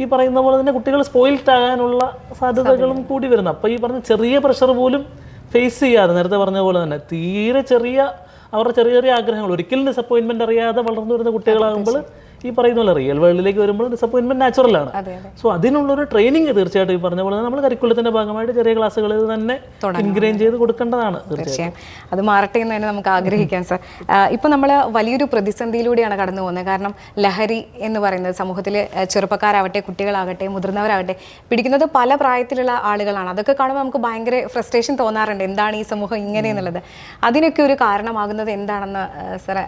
ഈ പറയുന്ന പോലെ തന്നെ കുട്ടികൾ സ്പോയിൽഡ് ആകാനുള്ള സാധ്യതകളും കൂടി വരുന്നു. അപ്പോൾ ഈ പറഞ്ഞ ചെറിയ പ്രഷർ പോലും ഫേസ് ചെയ്യാതെ നേരത്തെ പറഞ്ഞ പോലെ തന്നെ തീരെ ചെറിയ അവരുടെ ചെറിയ ചെറിയ ആഗ്രഹങ്ങൾ ഒരിക്കലും ഡിസപ്പോയിൻമെൻറ്റ് അറിയാതെ വളർന്നു വരുന്ന കുട്ടികളാകുമ്പോൾ ഈ പറയുന്ന പോലെ റിയൽ വേൾഡിലേക്ക് വരുമ്പോൾ ഡിസപ്പോയിൻമെന്റ് നാച്ചുറലാണ്. സോ അതിനുള്ളൊരു ട്രെയിനിങ് തീർച്ചയായിട്ടും ഈ പറഞ്ഞ പോലെ നമ്മൾ കരിക്കുലത്തിന്റെ ഭാഗമായിട്ട് ചെറിയ ക്ലാസ്സുകളിൽ തന്നെ ഇൻഗ്രെയിൻ ചെയ്ത് കൊടുക്കേണ്ടതാണ്. തീർച്ചയായും അത് മാറട്ടെ എന്ന് തന്നെ നമുക്ക് ആഗ്രഹിക്കാം സർ. ഇപ്പൊ നമ്മൾ വലിയൊരു പ്രതിസന്ധിയിലൂടെയാണ് കടന്നു പോകുന്നത്. കാരണം ലഹരി എന്ന് പറയുന്നത് സമൂഹത്തിൽ ചെറുപ്പക്കാരാവട്ടെ, കുട്ടികളാകട്ടെ, മുതിർന്നവരാകട്ടെ പിടിക്കുന്നത് പല പ്രായത്തിലുള്ള ആളുകളാണ്. അതൊക്കെ കാണുമ്പോൾ നമുക്ക് ഭയങ്കര ഫ്രസ്ട്രേഷൻ തോന്നാറുണ്ട്. എന്താണ് ഈ സമൂഹം ഇങ്ങനെ എന്നുള്ളത്. അതിനൊക്കെ ഒരു കാരണമാകുന്നത് എന്താണെന്ന് സർ?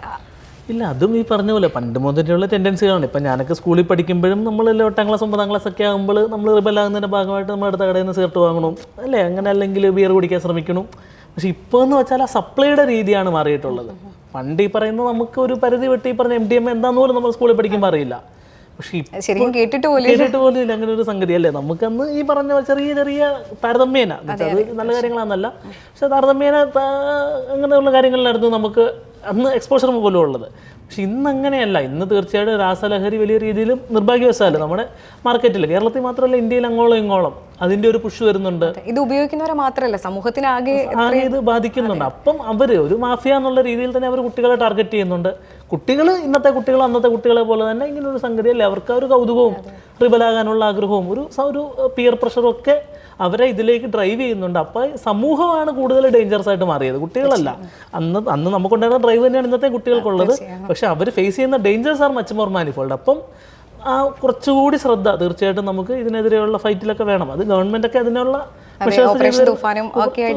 ഇല്ല, അതും ഈ പറഞ്ഞ പോലെ പണ്ട് മുതലുള്ള ടെൻഡൻസികളാണ്. ഇപ്പം ഞാനൊക്കെ സ്കൂളിൽ പഠിക്കുമ്പോഴും നമ്മളെല്ലാം 8ാം ക്ലാസ് 9ാം ക്ലാസ് ഒക്കെ ആകുമ്പോൾ നമ്മൾ റിബലാകുന്നതിൻ്റെ ഭാഗമായിട്ട് നമ്മൾ അടുത്ത കടയിൽ നിന്ന് സിഗരറ്റ് വാങ്ങണം അല്ലേ, അങ്ങനെ അല്ലെങ്കിൽ ബിയർ കുടിക്കാൻ ശ്രമിക്കണം. പക്ഷെ ഇപ്പോൾ എന്ന് വെച്ചാൽ ആ സപ്ലൈയുടെ രീതിയാണ് മാറിയിട്ടുള്ളത്. പണ്ട് ഈ പറയുന്നത് നമുക്ക് ഒരു പരിധി വിട്ട് ഈ പറഞ്ഞ MDMA എന്താന്ന് പോലും നമ്മൾ സ്കൂളിൽ പഠിക്കുമ്പോൾ അറിയില്ല. പക്ഷെ ശരിക്കും കേട്ടിട്ട് പോലും ഇല്ല അങ്ങനെ ഒരു സംഗതി അല്ലേ. നമുക്കന്ന് ഈ പറഞ്ഞ ചെറിയ ചെറിയ താരതമ്യേന അത് നല്ല കാര്യങ്ങളാണെന്നല്ല, പക്ഷെ താരതമ്യേന അങ്ങനെയുള്ള കാര്യങ്ങളിലായിരുന്നു നമുക്ക് അന്ന് എക്സ്പോഷർ പോലും ഉള്ളത്. പക്ഷെ ഇന്ന് അങ്ങനെയല്ല. ഇന്ന് തീർച്ചയായിട്ടും രാസലഹരി വലിയ രീതിയിൽ നിർഭാഗ്യവശാല് നമ്മുടെ മാർക്കറ്റിൽ, കേരളത്തിൽ മാത്രമല്ല ഇന്ത്യയിൽ അങ്ങോളം ഇങ്ങോളം അതിന്റെ ഒരു പുഷ് വരുന്നുണ്ട്. ഇത് ഉപയോഗിക്കുന്നവരെ മാത്രമല്ല സമൂഹത്തിനാകെ ഇത് ബാധിക്കുന്നുണ്ട്. അപ്പം അവര് ഒരു മാഫിയ എന്നുള്ള രീതിയിൽ തന്നെ അവർ കുട്ടികളെ ടാർഗറ്റ് ചെയ്യുന്നുണ്ട്. കുട്ടികൾ ഇന്നത്തെ കുട്ടികൾ അന്നത്തെ കുട്ടികളെ പോലെ തന്നെ ഇങ്ങനെ ഒരു സംഗതി അല്ലേ, അവർക്ക് ഒരു കൗതുകവും റിബലാകാനുള്ള ആഗ്രഹവും ഒരു പിയർ പ്രഷറും ഒക്കെ അവരെ ഇതിലേക്ക് ഡ്രൈവ് ചെയ്യുന്നുണ്ട്. അപ്പോൾ സമൂഹമാണ് കൂടുതൽ ഡേഞ്ചറസ് ആയിട്ട് മാറിയത്, കുട്ടികളല്ല. അന്ന് നമുക്കുണ്ടായിരുന്ന ഡ്രൈവ് തന്നെയാണ് ഇന്നത്തെ കുട്ടികൾക്കുള്ളത്. പക്ഷെ അവർ ഫേസ് ചെയ്യുന്ന dangers are much more manifold. അപ്പം ആ കുറച്ചുകൂടി ശ്രദ്ധ തീർച്ചയായിട്ടും നമുക്ക് ഇതിനെതിരെയുള്ള ഫൈറ്റിലൊക്കെ വേണം. അത് ഗവൺമെന്റ് ഒക്കെ അതിനുള്ള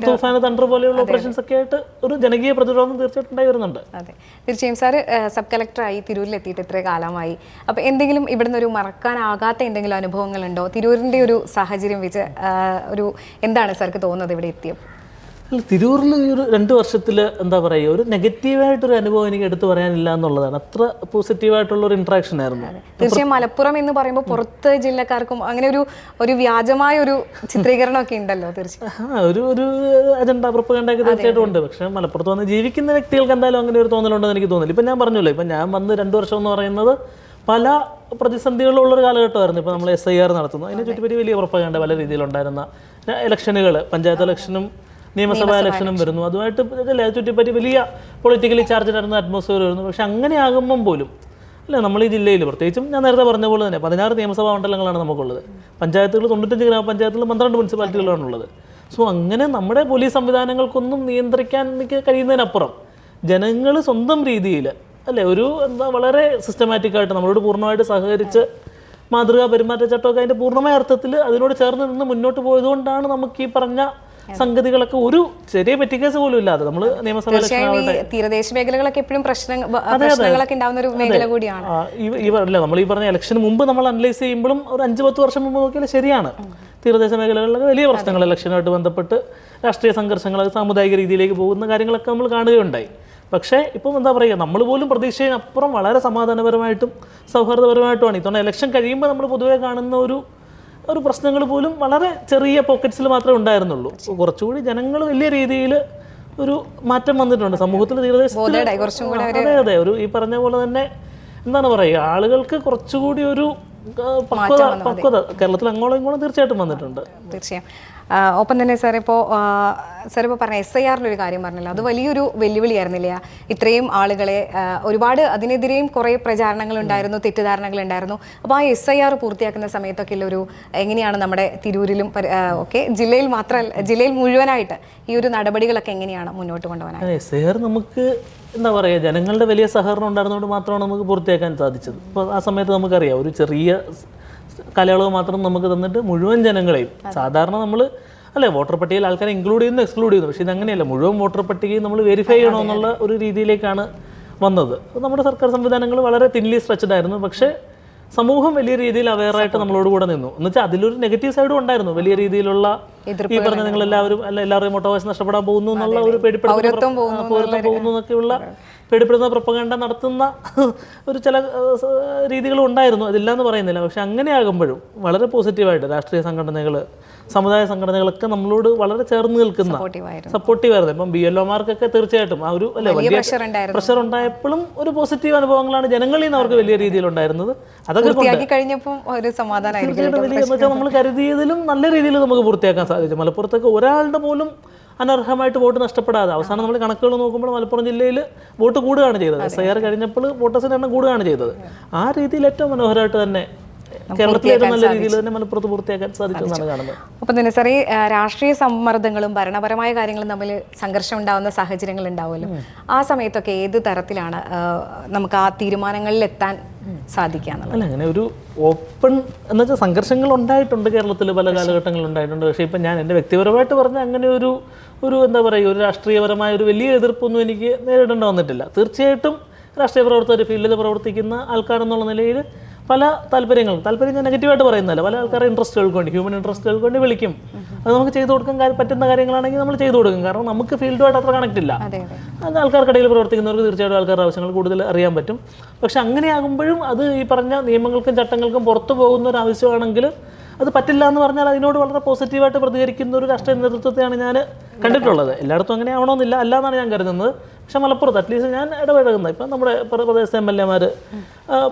തൂഫാൻ തണ്ടർ പോലെയുള്ള ഓപ്പറേഷൻസ് ഒക്കെ ആയിട്ട് ഒരു ജനകീയ പ്രതിരോധം തീർച്ചയായിട്ടും ഉണ്ടായി വരുന്നുണ്ട്. അതെ, തീർച്ചയായും സാർ സബ് കളക്ടറായി തിരൂരിൽ എത്തിയിട്ട് ഇത്ര കാലമായി. അപ്പോൾ എന്തെങ്കിലും ഇവിടുന്ന് ഒരു മറക്കാനാകാത്ത എന്തെങ്കിലും അനുഭവങ്ങളുണ്ടോ? തിരൂരിൻ്റെ ഒരു സാഹചര്യം വെച്ച് ഒരു എന്താണ് സാർക്ക് തോന്നുന്നത് ഇവിടെ എത്തിയപ്പോൾ? തിരൂരിൽ ഈ ഒരു 2 വർഷത്തിൽ എന്താ പറയുക, ഒരു നെഗറ്റീവായിട്ടൊരു അനുഭവം എനിക്ക് എടുത്തു പറയാനില്ല എന്നുള്ളതാണ്. അത്ര പോസിറ്റീവായിട്ടുള്ള ഒരു ഇൻട്രാക്ഷൻ ആയിരുന്നു. തീർച്ചയായും മലപ്പുറം എന്ന് പറയുമ്പോൾ പുറത്ത് ജില്ലക്കാർക്കും അങ്ങനെ ഒരു വ്യാജമായ ഒരു ചിത്രീകരണമൊക്കെ ഉണ്ടല്ലോ. തീർച്ചയായും ഒരു അജണ്ട പ്രൊപ്പഗൻഡയൊക്കെ തീർച്ചയായിട്ടും ഉണ്ട്. പക്ഷേ മലപ്പുറത്ത് വന്ന് ജീവിക്കുന്ന വ്യക്തികൾക്ക് എന്തായാലും അങ്ങനെ ഒരു തോന്നലുണ്ടെന്ന് എനിക്ക് തോന്നില്ല. ഇപ്പം ഞാൻ പറഞ്ഞല്ലോ, ഇപ്പം ഞാൻ വന്ന് 2 വർഷം എന്ന് പറയുന്നത് പല പ്രതിസന്ധികളുള്ളൊരു കാലഘട്ടമായിരുന്നു. ഇപ്പോൾ നമ്മൾ SIR നടത്തുന്നു, അതിനെ ചുറ്റിപ്പറ്റി വലിയ പ്രൊപ്പഗൻഡ പല രീതിയിലുണ്ടായിരുന്ന ഇലക്ഷനുകൾ, പഞ്ചായത്ത് ഇലക്ഷനും നിയമസഭാ ഇലക്ഷനും വരുന്നു. അതുമായിട്ട് ചുറ്റിപ്പറ്റി വലിയ പൊളിറ്റിക്കലി ചാർജ് ആയിരുന്ന അറ്റ്മോസ്ഫിയർ വരുന്നു. പക്ഷെ അങ്ങനെ ആകുമ്പം പോലും അല്ല, നമ്മൾ ഈ ജില്ലയിൽ പ്രത്യേകിച്ചും ഞാൻ നേരത്തെ പറഞ്ഞ പോലെ തന്നെ 16 നിയമസഭാ മണ്ഡലങ്ങളാണ് നമുക്കുള്ളത്. പഞ്ചായത്തുകൾ 95 ഗ്രാമപഞ്ചായത്തുകൾ 12 മുനിസിപ്പാലിറ്റികളാണുള്ളത്. സോ അങ്ങനെ നമ്മുടെ പോലീസ് സംവിധാനങ്ങൾക്കൊന്നും നിയന്ത്രിക്കാൻ കഴിയുന്നതിനപ്പുറം ജനങ്ങൾ സ്വന്തം രീതിയിൽ അല്ലേ ഒരു വളരെ സിസ്റ്റമാറ്റിക് ആയിട്ട് നമ്മളോട് പൂർണ്ണമായിട്ട് സഹകരിച്ച് മാതൃകാ പെരുമാറ്റച്ചട്ടമൊക്കെ അതിൻ്റെ പൂർണ്ണമായ അർത്ഥത്തിൽ അതിനോട് ചേർന്ന് നിന്ന് മുന്നോട്ട് പോയതുകൊണ്ടാണ് നമുക്ക് ഈ പറഞ്ഞ സംഗതികളൊക്കെ ഒരു ചെറിയ പെറ്റിക്കേസ് പോലും ഇല്ലാതെ നമ്മൾ നിയമസഭ തീരദേശ മേഖലകളൊക്കെ എപ്പോഴും പ്രശ്നങ്ങളൊക്കെ ഉണ്ടാവുന്ന ഒരു മേഖല കൂടിയാണ്. നമ്മൾ ഈ പറഞ്ഞ ഇലക്ഷന് മുമ്പ് നമ്മൾ അനലൈസ് ചെയ്യുമ്പോഴും ഒരു 5-10 വർഷം മുമ്പ് നോക്കിയാൽ ശരിയാണ്. തീരദേശ മേഖലകളിലൊക്കെ വലിയ പ്രശ്നങ്ങൾ ഇലക്ഷനുമായിട്ട് ബന്ധപ്പെട്ട് രാഷ്ട്രീയ സംഘർഷങ്ങൾ സാമുദായിക രീതിയിലേക്ക് പോകുന്ന കാര്യങ്ങളൊക്കെ നമ്മൾ കാണുകയുണ്ടായി. പക്ഷേ ഇപ്പം എന്താ പറയുക, നമ്മൾ പോലും പ്രതീക്ഷയിനപ്പുറം വളരെ സമാധാനപരമായിട്ടും സൗഹാർദ്ദപരമായിട്ടുമാണ് ഇത്തവണ ഇലക്ഷൻ കഴിയുമ്പോൾ നമ്മൾ പൊതുവെ കാണുന്ന ഒരു പ്രശ്നങ്ങൾ പോലും വളരെ ചെറിയ പോക്കറ്റ്സിൽ മാത്രമേ ഉണ്ടായിരുന്നുള്ളൂ. കുറച്ചുകൂടി ജനങ്ങൾ വലിയ രീതിയിൽ ഒരു മാറ്റം വന്നിട്ടുണ്ട് സമൂഹത്തിൽ, തീരദേശത്തിൽ. അതെ അതെ, ഒരു ഈ പറഞ്ഞ പോലെ തന്നെ എന്താണ് പറയുക, ആളുകൾക്ക് കുറച്ചുകൂടി ഒരു പക്വത കേരളത്തിൽ അങ്ങോളം ഇങ്ങോളം തീർച്ചയായിട്ടും വന്നിട്ടുണ്ട്. തീർച്ചയായും. ഒപ്പം തന്നെ സാർ ഇപ്പോൾ പറഞ്ഞ SIR ഒരു കാര്യം പറഞ്ഞല്ലോ, അത് വലിയൊരു വെല്ലുവിളിയായിരുന്നില്ല? ഇത്രയും ആളുകളെ ഒരുപാട് അതിനെതിരെയും കുറേ പ്രചാരണങ്ങൾ ഉണ്ടായിരുന്നു, തെറ്റിദ്ധാരണകൾ ഉണ്ടായിരുന്നു. അപ്പോൾ ആ SIR പൂർത്തിയാക്കുന്ന സമയത്തൊക്കെ ഒരു എങ്ങനെയാണ് നമ്മുടെ തിരൂരിലും ഒക്കെ ജില്ലയിൽ മാത്രമല്ല ജില്ലയിൽ മുഴുവനായിട്ട് ഈ ഒരു നടപടികളൊക്കെ എങ്ങനെയാണ് മുന്നോട്ട് കൊണ്ടുപോകാൻ? SIR നമുക്ക് എന്താ പറയുക, ജനങ്ങളുടെ വലിയ സഹകരണം ഉണ്ടായിരുന്നതുകൊണ്ട് മാത്രമാണ് നമുക്ക് പൂർത്തിയാക്കാൻ സാധിച്ചത്. അപ്പോൾ ആ സമയത്ത് നമുക്കറിയാം, ഒരു ചെറിയ കാലയളവ് മാത്രം നമുക്ക് തന്നിട്ട് മുഴുവൻ ജനങ്ങളെയും, സാധാരണ നമ്മൾ അല്ലേ വോട്ടർ പട്ടികയിൽ ആൾക്കാരെ ഇൻക്ലൂഡ് ചെയ്യുന്നു എക്സ്ക്ലൂഡ് ചെയ്യുന്നു, പക്ഷേ ഇതങ്ങനെയല്ല, മുഴുവൻ വോട്ടർ പട്ടികയും നമ്മൾ വെരിഫൈ ചെയ്യണമെന്നുള്ള ഒരു രീതിയിലേക്കാണ് വന്നത്. നമ്മുടെ സർക്കാർ സംവിധാനങ്ങൾ വളരെ തിൻലി സ്ട്രെച്ചഡ് ആയിരുന്നു, പക്ഷേ സമൂഹം വലിയ രീതിയിൽ അവെയറായിട്ട് നമ്മളോട് കൂടെ നിന്നു. എന്ന് വെച്ചാൽ അതിലൊരു നെഗറ്റീവ് സൈഡും ഉണ്ടായിരുന്നു, വലിയ രീതിയിലുള്ള ഈ പറഞ്ഞ നിങ്ങളെല്ലാവരും എല്ലാവരെയും വോട്ടവകാശം നഷ്ടപ്പെടാൻ പോകുന്നു എന്നുള്ള ഒരു പൗരത്വം പോകുന്നു എന്നൊക്കെയുള്ള പേടിപ്പെടുന്ന പ്രൊപ്പഗണ്ട നടത്തുന്ന ഒരു ചില രീതികളും ഉണ്ടായിരുന്നു, അതില്ലാന്ന് പറയുന്നില്ല. പക്ഷെ അങ്ങനെയാകുമ്പോഴും വളരെ പോസിറ്റീവായിട്ട് രാഷ്ട്രീയ സംഘടനകൾ, സമുദായ സംഘടനകളൊക്കെ നമ്മളോട് വളരെ ചേർന്ന് നിൽക്കുന്ന സപ്പോർട്ടീവായിരുന്നു. ഇപ്പം BLOമാർക്കൊക്കെ തീർച്ചയായിട്ടും ആ ഒരു വലിയ പ്രഷർ ഉണ്ടായപ്പോഴും ഒരു പോസിറ്റീവ് അനുഭവങ്ങളാണ് ജനങ്ങളിൽ നിന്ന് അവർക്ക് വലിയ രീതിയിൽ ഉണ്ടായിരുന്നത്. അതൊക്കെ കഴിഞ്ഞപ്പോൾ ഒരു സമാധാനം നമ്മൾ കരുതിയതിലും നല്ല രീതിയിൽ നമുക്ക് പൂർത്തിയാക്കാൻ സാധിച്ചു. മലപ്പുറത്തൊക്കെ ഒരാളുടെ പോലും അനർഹമായിട്ട് വോട്ട് നഷ്ടപ്പെടാതെ അവസാനം നമ്മൾ കണക്കുകൾ നോക്കുമ്പോൾ മലപ്പുറം ജില്ലയിൽ വോട്ട് കൂടുകയാണ് ചെയ്തത്. SIR കഴിഞ്ഞപ്പോൾ വോട്ടേഴ്സിൻ്റെ എണ്ണം കൂടുകയാണ് ചെയ്തത്. ആ രീതിയിൽ ഏറ്റവും മനോഹരമായിട്ട് തന്നെ കേരളത്തിലെ ഏറ്റവും നല്ല രീതിയിൽ തന്നെ മലപ്പുറത്ത് പൂർത്തിയാക്കാൻ സാധിക്കുമെന്നാണ് കാണുന്നത്. അപ്പം തന്നെ സാർ, ഈ രാഷ്ട്രീയ സമ്മർദ്ദങ്ങളും ഭരണപരമായ കാര്യങ്ങളും തമ്മിൽ സംഘർഷം ഉണ്ടാകുന്ന സാഹചര്യങ്ങൾ ഉണ്ടാവുമല്ലോ, ആ സമയത്തൊക്കെ ഏത് തരത്തിലാണ് നമുക്ക് ആ തീരുമാനങ്ങളിൽ എത്താൻ സാധിക്കുക? അല്ല, അങ്ങനെ ഒരു ഓപ്പൺ എന്ന് വെച്ചാൽ സംഘർഷങ്ങൾ ഉണ്ടായിട്ടുണ്ട് കേരളത്തിൽ, പല കാലഘട്ടങ്ങളിൽ ഉണ്ടായിട്ടുണ്ട്. പക്ഷേ ഇപ്പം ഞാൻ എൻ്റെ വ്യക്തിപരമായിട്ട് പറഞ്ഞ അങ്ങനെ ഒരു എന്താ പറയുക, ഒരു രാഷ്ട്രീയപരമായ ഒരു വലിയ എതിർപ്പൊന്നും എനിക്ക് നേരിടേണ്ടി വന്നിട്ടില്ല. തീർച്ചയായിട്ടും രാഷ്ട്രീയ പ്രവർത്തകർ, ഫീൽഡിൽ പ്രവർത്തിക്കുന്ന ആൾക്കാരെന്നുള്ള നിലയിൽ പല താല്പര്യം ഞാൻ നെഗറ്റീവായിട്ട് പറയുന്നില്ല, പല ആൾക്കാരുടെ ഇൻട്രസ്റ്റുകൾക്ക് വേണ്ടി, ഹ്യൂമൻ ഇൻട്രസ്റ്റുകൾക്ക് വേണ്ടി വിളിക്കും. അത് നമുക്ക് ചെയ്തു കൊടുക്കാൻ പറ്റുന്ന കാര്യങ്ങളാണെങ്കിൽ നമ്മൾ ചെയ്തു കൊടുക്കും. കാരണം നമുക്ക് ഫീൽഡുമായിട്ട് അത്ര കണക്ട് ഇല്ല. അത് ആൾക്കാർക്കിടയിൽ പ്രവർത്തിക്കുന്നവർക്ക് തീർച്ചയായിട്ടും ആൾക്കാരുടെ ആവശ്യങ്ങൾ കൂടുതൽ അറിയാൻ പറ്റും. പക്ഷെ അങ്ങനെയാകുമ്പോഴും അത് ഈ പറഞ്ഞ നിയമങ്ങൾക്കും ചട്ടങ്ങൾക്കും പുറത്തു പോകുന്ന ഒരു ആവശ്യമാണെങ്കിൽ അത് പറ്റില്ല എന്ന് പറഞ്ഞാൽ അതിനോട് വളരെ പോസിറ്റീവായിട്ട് പ്രതികരിക്കുന്ന ഒരു രാഷ്ട്രീയ നേതൃത്വത്തെയാണ് ഞാൻ കണ്ടിട്ടുള്ളത്. എല്ലായിടത്തും അങ്ങനെ ആവണമെന്നില്ല, അല്ലാന്നാണ് ഞാൻ കരുതുന്നത്. പക്ഷെ മലപ്പുറത്ത് അറ്റ്ലീസ്റ്റ് ഞാൻ ഇടപഴകുന്നത് ഇപ്പം നമ്മുടെ പ്രദേശത്തെ MLAമാർ,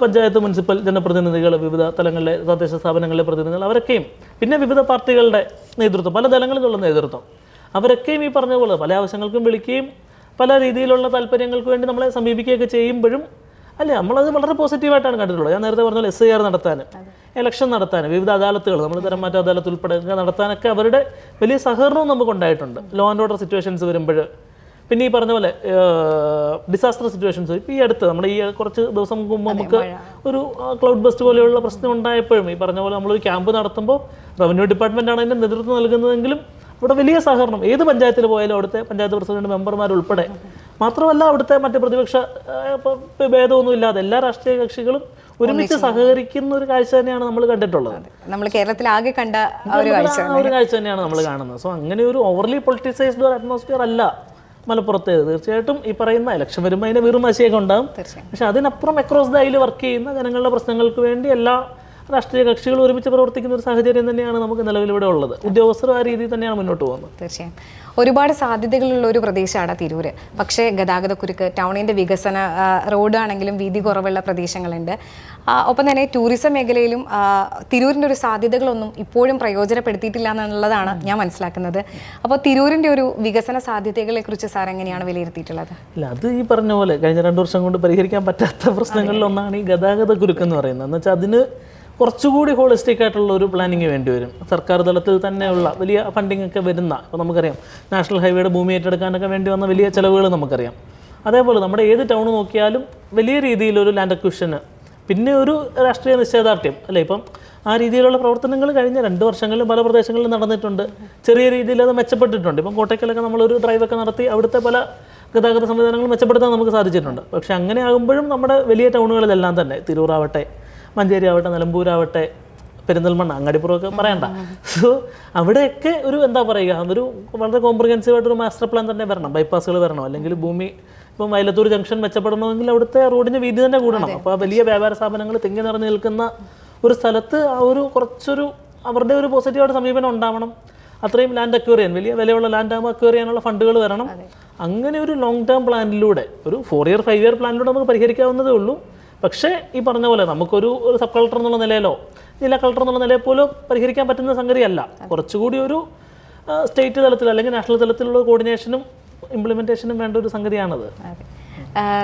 പഞ്ചായത്ത്, മുനിസിപ്പൽ ജനപ്രതിനിധികൾ, വിവിധ തലങ്ങളിലെ തദ്ദേശ സ്ഥാപനങ്ങളിലെ പ്രതിനിധികൾ, അവരൊക്കെയും പിന്നെ വിവിധ പാർട്ടികളുടെ നേതൃത്വം, പല തലങ്ങളിലുള്ള നേതൃത്വം, അവരൊക്കെയും ഈ പറഞ്ഞ പോലെ പല ആവശ്യങ്ങൾക്കും വിളിക്കുകയും പല രീതിയിലുള്ള താല്പര്യങ്ങൾക്ക് വേണ്ടി നമ്മളെ സമീപിക്കുകയൊക്കെ ചെയ്യുമ്പോഴും അല്ലേ നമ്മളത് വളരെ പോസിറ്റീവായിട്ടാണ് കണ്ടിട്ടുള്ളത്. ഞാൻ നേരത്തെ പറഞ്ഞ SIR നടത്താൻ, ഇലക്ഷൻ നടത്താൻ, വിവിധ അദാലത്തുകൾ, നമ്മൾ തരംമാറ്റ അദാലത്ത് ഉൾപ്പെടെ നടത്താനൊക്കെ അവരുടെ വലിയ സഹകരണവും നമുക്ക് ഉണ്ടായിട്ടുണ്ട്. ലോ ആൻഡ് ഓർഡർ സിറ്റുവേഷൻസ് വരുമ്പോൾ, പിന്നെ ഈ പറഞ്ഞ പോലെ ഡിസാസ്റ്റർ സിറ്റുവേഷൻസ്, ഇപ്പോൾ ഈ അടുത്ത് നമ്മുടെ ഈ കുറച്ച് ദിവസം മുമ്പ് നമുക്ക് ഒരു ക്ലൗഡ് ബസ്റ്റ് പോലെയുള്ള പ്രശ്നം ഉണ്ടായപ്പോഴും ഈ പറഞ്ഞ പോലെ നമ്മളൊരു ക്യാമ്പ് നടത്തുമ്പോൾ റവന്യൂ ഡിപ്പാർട്ട്മെൻറ്റാണ് അതിൻ്റെ നേതൃത്വം നൽകുന്നതെങ്കിലും ഇവിടെ വലിയ സഹകരണം, ഏത് പഞ്ചായത്തിൽ പോയാലും അവിടുത്തെ പഞ്ചായത്ത് പ്രസിഡന്റ് മെമ്പർമാരുൾപ്പെടെ, മാത്രമല്ല അവിടുത്തെ മറ്റ് പ്രതിപക്ഷ ഭേദമൊന്നും ഇല്ലാതെ എല്ലാ രാഷ്ട്രീയ കക്ഷികളും ഒരുമിച്ച് സഹകരിക്കുന്ന ഒരു കാഴ്ച തന്നെയാണ് നമ്മൾ കണ്ടിട്ടുള്ളത്. നമ്മൾ കേരളത്തിലാകെ കണ്ട ഒരു കാഴ്ച തന്നെയാണ് നമ്മൾ കാണുന്നത്. സോ അങ്ങനെ ഒരു ഓവർലി പൊളിറ്റിസൈസ്ഡ് ഒരു അറ്റ്മോസ്ഫിയർ അല്ല മലപ്പുറത്തേത്. തീർച്ചയായിട്ടും ഈ പറയുന്ന ഇലക്ഷൻ വരുമ്പോൾ അതിൻ്റെ വീറും വാശിയൊക്കെ ഉണ്ടാകും. പക്ഷെ അതിനപ്പുറം അക്രോസ് ദ ഐൽ വർക്ക് ചെയ്യുന്ന ജനങ്ങളുടെ പ്രശ്നങ്ങൾക്ക് വേണ്ടി എല്ലാ രാഷ്ട്രീയ കക്ഷികൾ ഒരുമിച്ച് പ്രവർത്തിക്കുന്ന ഒരു സാഹചര്യം തന്നെയാണ് നമുക്ക് നിലവിലിവിടെ ഉള്ളത്. ഉദ്യോഗസ്ഥർ ആ രീതിയിൽ തന്നെയാണ് മുന്നോട്ട് പോകുന്നത്. തീർച്ചയായും ഒരുപാട് സാധ്യതകളുള്ള ഒരു പ്രദേശമാണ് തിരൂര്. പക്ഷേ ഗതാഗതക്കുരുക്ക്, ടൗണിൻ്റെ വികസന, റോഡാണെങ്കിലും വീതി കുറവുള്ള പ്രദേശങ്ങളുണ്ട്. ഒപ്പം തന്നെ ടൂറിസം മേഖലയിലും തിരൂരിൻ്റെ ഒരു സാധ്യതകളൊന്നും ഇപ്പോഴും പ്രയോജനപ്പെടുത്തിയിട്ടില്ല എന്നുള്ളതാണ് ഞാൻ മനസ്സിലാക്കുന്നത്. അപ്പോൾ തിരൂരിൻ്റെ ഒരു വികസന സാധ്യതകളെ കുറിച്ച് സാർ എങ്ങനെയാണ് വിലയിരുത്തിയിട്ടുള്ളത്? ഇല്ല, അത് ഈ പറഞ്ഞ പോലെ കഴിഞ്ഞ 2 വർഷം കൊണ്ട് പരിഹരിക്കാൻ പറ്റാത്ത പ്രശ്നങ്ങളിലൊന്നാണ് ഈ ഗതാഗതക്കുരുക്ക് എന്ന് പറയുന്നത്. എന്ന് വെച്ചാൽ അതിന് കുറച്ചുകൂടി ഹോളിസ്റ്റിക് ആയിട്ടുള്ള ഒരു പ്ലാനിങ് വേണ്ടി വരും. സർക്കാർ തലത്തിൽ തന്നെയുള്ള വലിയ ഫണ്ടിങ് ഒക്കെ വരുന്ന, ഇപ്പോൾ നമുക്കറിയാം നാഷണൽ ഹൈവേയുടെ ഭൂമി ഏറ്റെടുക്കാനൊക്കെ വേണ്ടി വന്ന വലിയ ചിലവുകൾ നമുക്കറിയാം. അതേപോലെ നമ്മുടെ ഏത് ടൗൺ നോക്കിയാലും വലിയ രീതിയിലൊരു ലാൻഡ് അക്വിസിഷന്, പിന്നെ ഒരു രാഷ്ട്രീയ നിശ്ചയദാർഢ്യം അല്ലേ. ഇപ്പം ആ രീതിയിലുള്ള പ്രവർത്തനങ്ങൾ കഴിഞ്ഞ 2 വർഷങ്ങളിലും പല പ്രദേശങ്ങളിലും നടന്നിട്ടുണ്ട്. ചെറിയ രീതിയിൽ അത് മെച്ചപ്പെട്ടിട്ടുണ്ട്. ഇപ്പം കോട്ടയ്ക്കലൊക്കെ നമ്മളൊരു ഡ്രൈവൊക്കെ നടത്തി അവിടുത്തെ പല ഗതാഗത സംവിധാനങ്ങൾ മെച്ചപ്പെടുത്താൻ നമുക്ക് സാധിച്ചിട്ടുണ്ട്. പക്ഷേ അങ്ങനെ ആകുമ്പോഴും നമ്മുടെ വലിയ ടൗണുകളിലെല്ലാം തന്നെ, തിരൂറാവട്ടെ, മഞ്ചേരി ആവട്ടെ, നിലമ്പൂരാവട്ടെ, പെരിന്തൽമണ്ണ, അങ്ങാടിപ്പുറമൊക്കെ പറയണ്ട, സോ അവിടെയൊക്കെ ഒരു എന്താ പറയുക, ഒരു വളരെ കോംപ്രിഹെൻസീവായിട്ടൊരു മാസ്റ്റർ പ്ലാൻ തന്നെ വരണം. ബൈപ്പാസുകൾ വരണം, അല്ലെങ്കിൽ ഭൂമി ഇപ്പം വയലത്തൂർ ജംഗ്ഷൻ മെച്ചപ്പെടണമെങ്കിൽ അവിടുത്തെ റോഡിന് വീതി തന്നെ കൂടണം. അപ്പോൾ ആ വലിയ വ്യാപാര സ്ഥാപനങ്ങൾ തിങ്ങി നിറഞ്ഞു നിൽക്കുന്ന ഒരു സ്ഥലത്ത് ആ ഒരു കുറച്ചൊരു അവരുടെ ഒരു പോസിറ്റീവായിട്ട് സമീപനം ഉണ്ടാവണം. അത്രയും ലാൻഡ് അക്വയർ ചെയ്യാൻ, വലിയ വിലയുള്ള ലാൻഡ് ആകുമ്പോൾ അക്വയർ ചെയ്യാനുള്ള ഫണ്ടുകൾ വരണം. അങ്ങനെ ഒരു ലോങ് ടേം പ്ലാനിലൂടെ, ഒരു 4 year 5 year പ്ലാനിലൂടെ നമുക്ക് പരിഹരിക്കാവുന്നതേ ഉള്ളൂ. പക്ഷേ ഈ പറഞ്ഞ പോലെ നമുക്കൊരു സബ് കളക്ടർ എന്നുള്ള നിലയിലോ ജില്ലാ കളക്ടർ എന്നുള്ള നിലയിൽ പോലും പരിഹരിക്കാൻ പറ്റുന്ന സംഗതിയല്ല. കുറച്ചുകൂടി ഒരു സ്റ്റേറ്റ് തലത്തിൽ അല്ലെങ്കിൽ നാഷണൽ തലത്തിലുള്ള കോർഡിനേഷനും ഇംപ്ലിമെൻറ്റേഷനും വേണ്ട ഒരു സംഗതിയാണത്.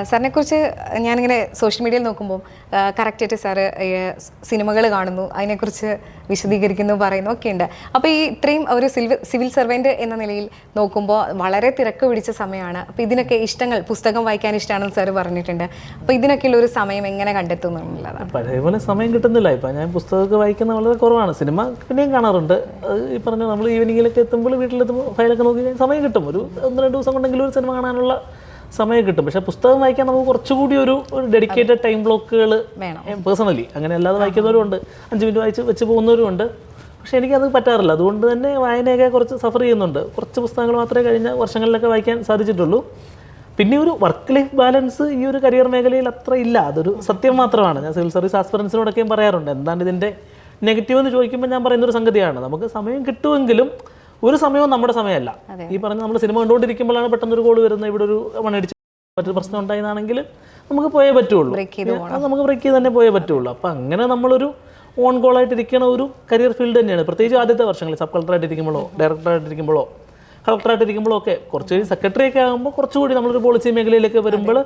സാറിനെ കുറിച്ച് ഞാനിങ്ങനെ സോഷ്യൽ മീഡിയയിൽ നോക്കുമ്പോൾ കറക്റ്റായിട്ട് സാറ് സിനിമകൾ കാണുന്നു, അതിനെക്കുറിച്ച് വിശദീകരിക്കുന്നു, പറയുന്നു ഒക്കെ ഉണ്ട്. അപ്പോൾ ഈ ഇത്രയും ഒരു സിവിൽ സർവൻറ്റ് എന്ന നിലയിൽ നോക്കുമ്പോൾ വളരെ തിരക്ക് പിടിച്ച സമയമാണ്. അപ്പോൾ ഇതിനൊക്കെ ഇഷ്ടങ്ങൾ, പുസ്തകം വായിക്കാൻ ഇഷ്ടമാണെന്ന് സാറ് പറഞ്ഞിട്ടുണ്ട്. അപ്പോൾ ഇതിനൊക്കെയുള്ള ഒരു സമയം എങ്ങനെ കണ്ടെത്തുന്നു എന്നുള്ളതാണ്. പഴയപോലെ സമയം കിട്ടുന്നില്ല. ഇപ്പം ഞാൻ പുസ്തകമൊക്കെ വായിക്കുന്ന വളരെ കുറവാണ്. സിനിമ പിന്നെയും കാണാറുണ്ട്. ഈ പറഞ്ഞ നമ്മൾ ഈവനിങ്ങിലൊക്കെ എത്തുമ്പോൾ വീട്ടിലെത്തുമ്പോൾ ഫയലൊക്കെ നോക്കി സമയം കിട്ടും. ഒരു 1-2 ദിവസം കൊണ്ടെങ്കിലും ഒരു സിനിമ കാണാനുള്ള സമയം കിട്ടും. പക്ഷേ പുസ്തകം വായിക്കാൻ നമുക്ക് കുറച്ചുകൂടി ഒരു ഡെഡിക്കേറ്റഡ് ടൈം ബ്ലോക്കുകൾ വേണം പേഴ്സണലി. അങ്ങനെ അല്ലാതെ വായിക്കുന്നവരും ഉണ്ട്, 5 മിനിറ്റ് വെച്ച് പോകുന്നവരും ഉണ്ട്. പക്ഷേ എനിക്കത് പറ്റാറില്ല. അതുകൊണ്ട് തന്നെ വായനയൊക്കെ കുറച്ച് സഫർ ചെയ്യുന്നുണ്ട്. കുറച്ച് പുസ്തകങ്ങൾ മാത്രമേ കഴിഞ്ഞ വർഷങ്ങളിലൊക്കെ വായിക്കാൻ സാധിച്ചിട്ടുള്ളൂ. പിന്നെ ഒരു വർക്ക് ലൈഫ് ബാലൻസ് ഈ ഒരു കരിയർ മേഖലയിൽ അത്ര ഇല്ല. അതൊരു സത്യം മാത്രമാണ്. ഞാൻ സിവിൽ സർവീസ് ആസ്പിറൻസിനോടൊക്കെയും പറയാറുണ്ട്, എന്താണ് ഇതിൻ്റെ നെഗറ്റീവ് എന്ന് ചോദിക്കുമ്പോൾ ഞാൻ പറയുന്നൊരു സംഗതിയാണ്, നമുക്ക് സമയം കിട്ടുമെങ്കിലും ഒരു സമയവും നമ്മുടെ സമയമല്ല. ഈ പറഞ്ഞ നമ്മൾ സിനിമ കണ്ടുകൊണ്ടിരിക്കുമ്പോഴാണ് പെട്ടെന്ന് ഒരു കോൾ വരുന്നത്, ഇവിടെ ഒരു മണിയടിച്ച് മറ്റൊരു പ്രശ്നം ഉണ്ടായെന്നാണെങ്കിൽ നമുക്ക് പോയേ പറ്റുള്ളൂ. അത് നമുക്ക് ബ്രേക്ക് ചെയ്ത് തന്നെ പോയേ പറ്റുള്ളൂ. അപ്പം അങ്ങനെ നമ്മളൊരു ഓൺ ഗോളായിട്ട് ഇരിക്കുന്ന ഒരു കരിയർ ഫീൽഡ് തന്നെയാണ്. പ്രത്യേകിച്ച് ആദ്യത്തെ വർഷങ്ങളിൽ സബ് കളക്ടറായിട്ട് ഇരിക്കുമ്പോഴോ ഡയറക്ടറായിട്ട് ഇരിക്കുമ്പോഴോ കളക്ടറായിട്ട് ഇരിക്കുമ്പോഴോ ഒക്കെ കുറച്ച് സെക്രട്ടറി ഒക്കെ ആകുമ്പോൾ കുറച്ചുകൂടി നമ്മളൊരു പോളിസി മേഖലയിലേക്ക് വരുമ്പോൾ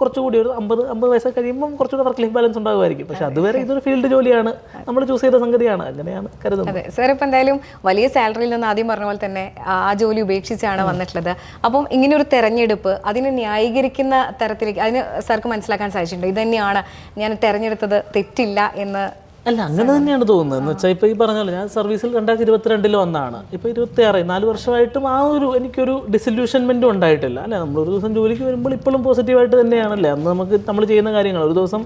കുറച്ചുകൂടി ഒരു 50 വയസ്സൊക്കെ കഴിയുമ്പോൾ കുറച്ചുകൂടി വർക്ക് ലൈഫ് ബാലൻസ് ഉണ്ടാകുമായിരിക്കും. പക്ഷെ അതുവരെ ഇതൊരു ഫീൽഡ് ജോലിയാണ്, നമ്മൾ ചൂസ് ചെയ്ത സംഗതിയാണ്. അങ്ങനെയാണ് കരുതുന്നത്. അതെ സാർ, ഇപ്പം എന്തായാലും വലിയ സാലറിയിൽ നിന്ന് ആദ്യം പറഞ്ഞ പോലെ തന്നെ ആ ജോലി ഉപേക്ഷിച്ചാണ് വന്നിട്ടുള്ളത്. അപ്പം ഇങ്ങനെ ഒരു തെരഞ്ഞെടുപ്പ് അതിനെ ന്യായീകരിക്കുന്ന തരത്തിലേക്ക് അതിന് സാർക്ക് മനസ്സിലാക്കാൻ സാധിച്ചിട്ടുണ്ട്, ഇത് തന്നെയാണ് ഞാൻ തെരഞ്ഞെടുത്തത്, തെറ്റില്ല എന്ന്? അല്ല, അങ്ങനെ തന്നെയാണ് തോന്നുന്നത്. എന്ന് വെച്ചാൽ ഇപ്പോൾ ഈ പറഞ്ഞല്ലോ, ഞാൻ സർവീസിൽ 2022 വന്നതാണ്. ഇപ്പോൾ 26 4 വർഷമായിട്ടും ആ ഒരു എനിക്കൊരു ഡിസല്യൂഷൻമെൻറ്റും ഉണ്ടായിട്ടില്ല. അല്ലേ, നമ്മളൊരു ദിവസം ജോലിക്ക് വരുമ്പോൾ ഇപ്പോഴും പോസിറ്റീവായിട്ട് തന്നെയാണല്ലേ. അന്ന് നമ്മൾ ചെയ്യുന്ന കാര്യങ്ങൾ ഒരു ദിവസം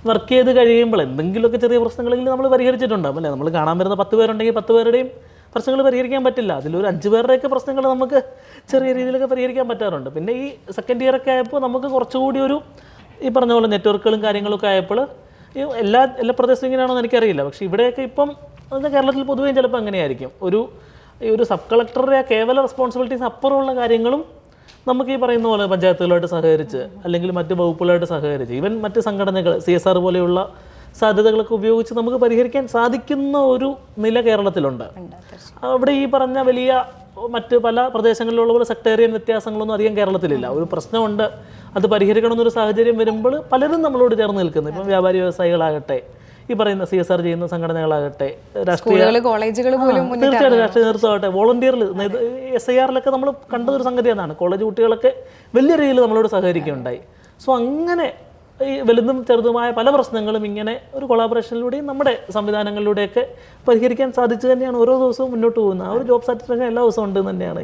വർക്ക് ചെയ്ത് കഴിയുമ്പോൾ എന്തെങ്കിലുമൊക്കെ ചെറിയ പ്രശ്നങ്ങളെങ്കിലും നമ്മൾ പരിഹരിച്ചിട്ടുണ്ടാകും. അല്ലേ, നമ്മൾ കാണാൻ വരുന്ന 10 പേരുണ്ടെങ്കിൽ 10 പേരുടെയും പ്രശ്നങ്ങൾ പരിഹരിക്കാൻ പറ്റില്ല. അതിലൊരു 5 പേരുടെയൊക്കെ പ്രശ്നങ്ങൾ നമുക്ക് ചെറിയ രീതിയിലൊക്കെ പരിഹരിക്കാൻ പറ്റാറുണ്ട്. പിന്നെ ഈ സെക്കൻഡ് ഇയർ ഒക്കെ ആയപ്പോൾ നമുക്ക് കുറച്ചുകൂടി ഒരു ഈ പറഞ്ഞ പോലെ നെറ്റ്വർക്കുകളും കാര്യങ്ങളൊക്കെ ആയപ്പോൾ എല്ലാ പ്രദേശത്തും ഇങ്ങനെയാണോ എന്ന് എനിക്കറിയില്ല. പക്ഷേ ഇവിടെയൊക്കെ ഇപ്പം കേരളത്തിൽ പൊതുവേ ചിലപ്പോൾ അങ്ങനെയായിരിക്കും. ഒരു സബ് കളക്ടറുടെ കേവല റെസ്പോൺസിബിലിറ്റീസ് അപ്പുറമുള്ള കാര്യങ്ങളും നമുക്ക് ഈ പറയുന്ന പോലെ പഞ്ചായത്തുകളായിട്ട് സഹകരിച്ച് അല്ലെങ്കിൽ മറ്റ് വകുപ്പുകളായിട്ട് സഹകരിച്ച് ഈവൻ മറ്റ് സംഘടനകൾ CSR പോലെയുള്ള സാധ്യതകളൊക്കെ ഉപയോഗിച്ച് നമുക്ക് പരിഹരിക്കാൻ സാധിക്കുന്ന ഒരു നില കേരളത്തിലുണ്ട്. അവിടെ ഈ പറഞ്ഞ വലിയ മറ്റ് പല പ്രദേശങ്ങളിലുള്ള പോലെ സെക്ടേറിയൻ വ്യത്യാസങ്ങളൊന്നും അധികം കേരളത്തിലില്ല. ഒരു പ്രശ്നമുണ്ട്, അത് പരിഹരിക്കണമെന്നൊരു സാഹചര്യം വരുമ്പോൾ പലരും നമ്മളോട് ചേർന്ന് നിൽക്കുന്നു. ഇപ്പം വ്യാപാരി വ്യവസായികളാകട്ടെ, ഈ പറയുന്ന CSR ചെയ്യുന്ന സംഘടനകളാകട്ടെ, തീർച്ചയായിട്ടും രാഷ്ട്രീയ നേതൃത്വമാകട്ടെ, വോളണ്ടിയറിൽ SIR നമ്മൾ കണ്ടതൊരു സംഗതി അതാണ്. കോളേജ് കുട്ടികളൊക്കെ വലിയ രീതിയിൽ നമ്മളോട് സഹകരിക്കുകയുണ്ടായി. സോ അങ്ങനെ ഈ വലുതും ചെറുതുമായ പല പ്രശ്നങ്ങളും ഇങ്ങനെ ഒരു കൊളാബറേഷനിലൂടെയും നമ്മുടെ സംവിധാനങ്ങളിലൂടെയൊക്കെ പരിഹരിക്കാൻ സാധിച്ചു തന്നെയാണ് ഓരോ ദിവസവും മുന്നോട്ട് പോകുന്നത്. ആ ഒരു ജോബ് സാറ്റിസ്ഫാക്ഷൻ എല്ലാ ദിവസവും ഉണ്ട് തന്നെയാണ്.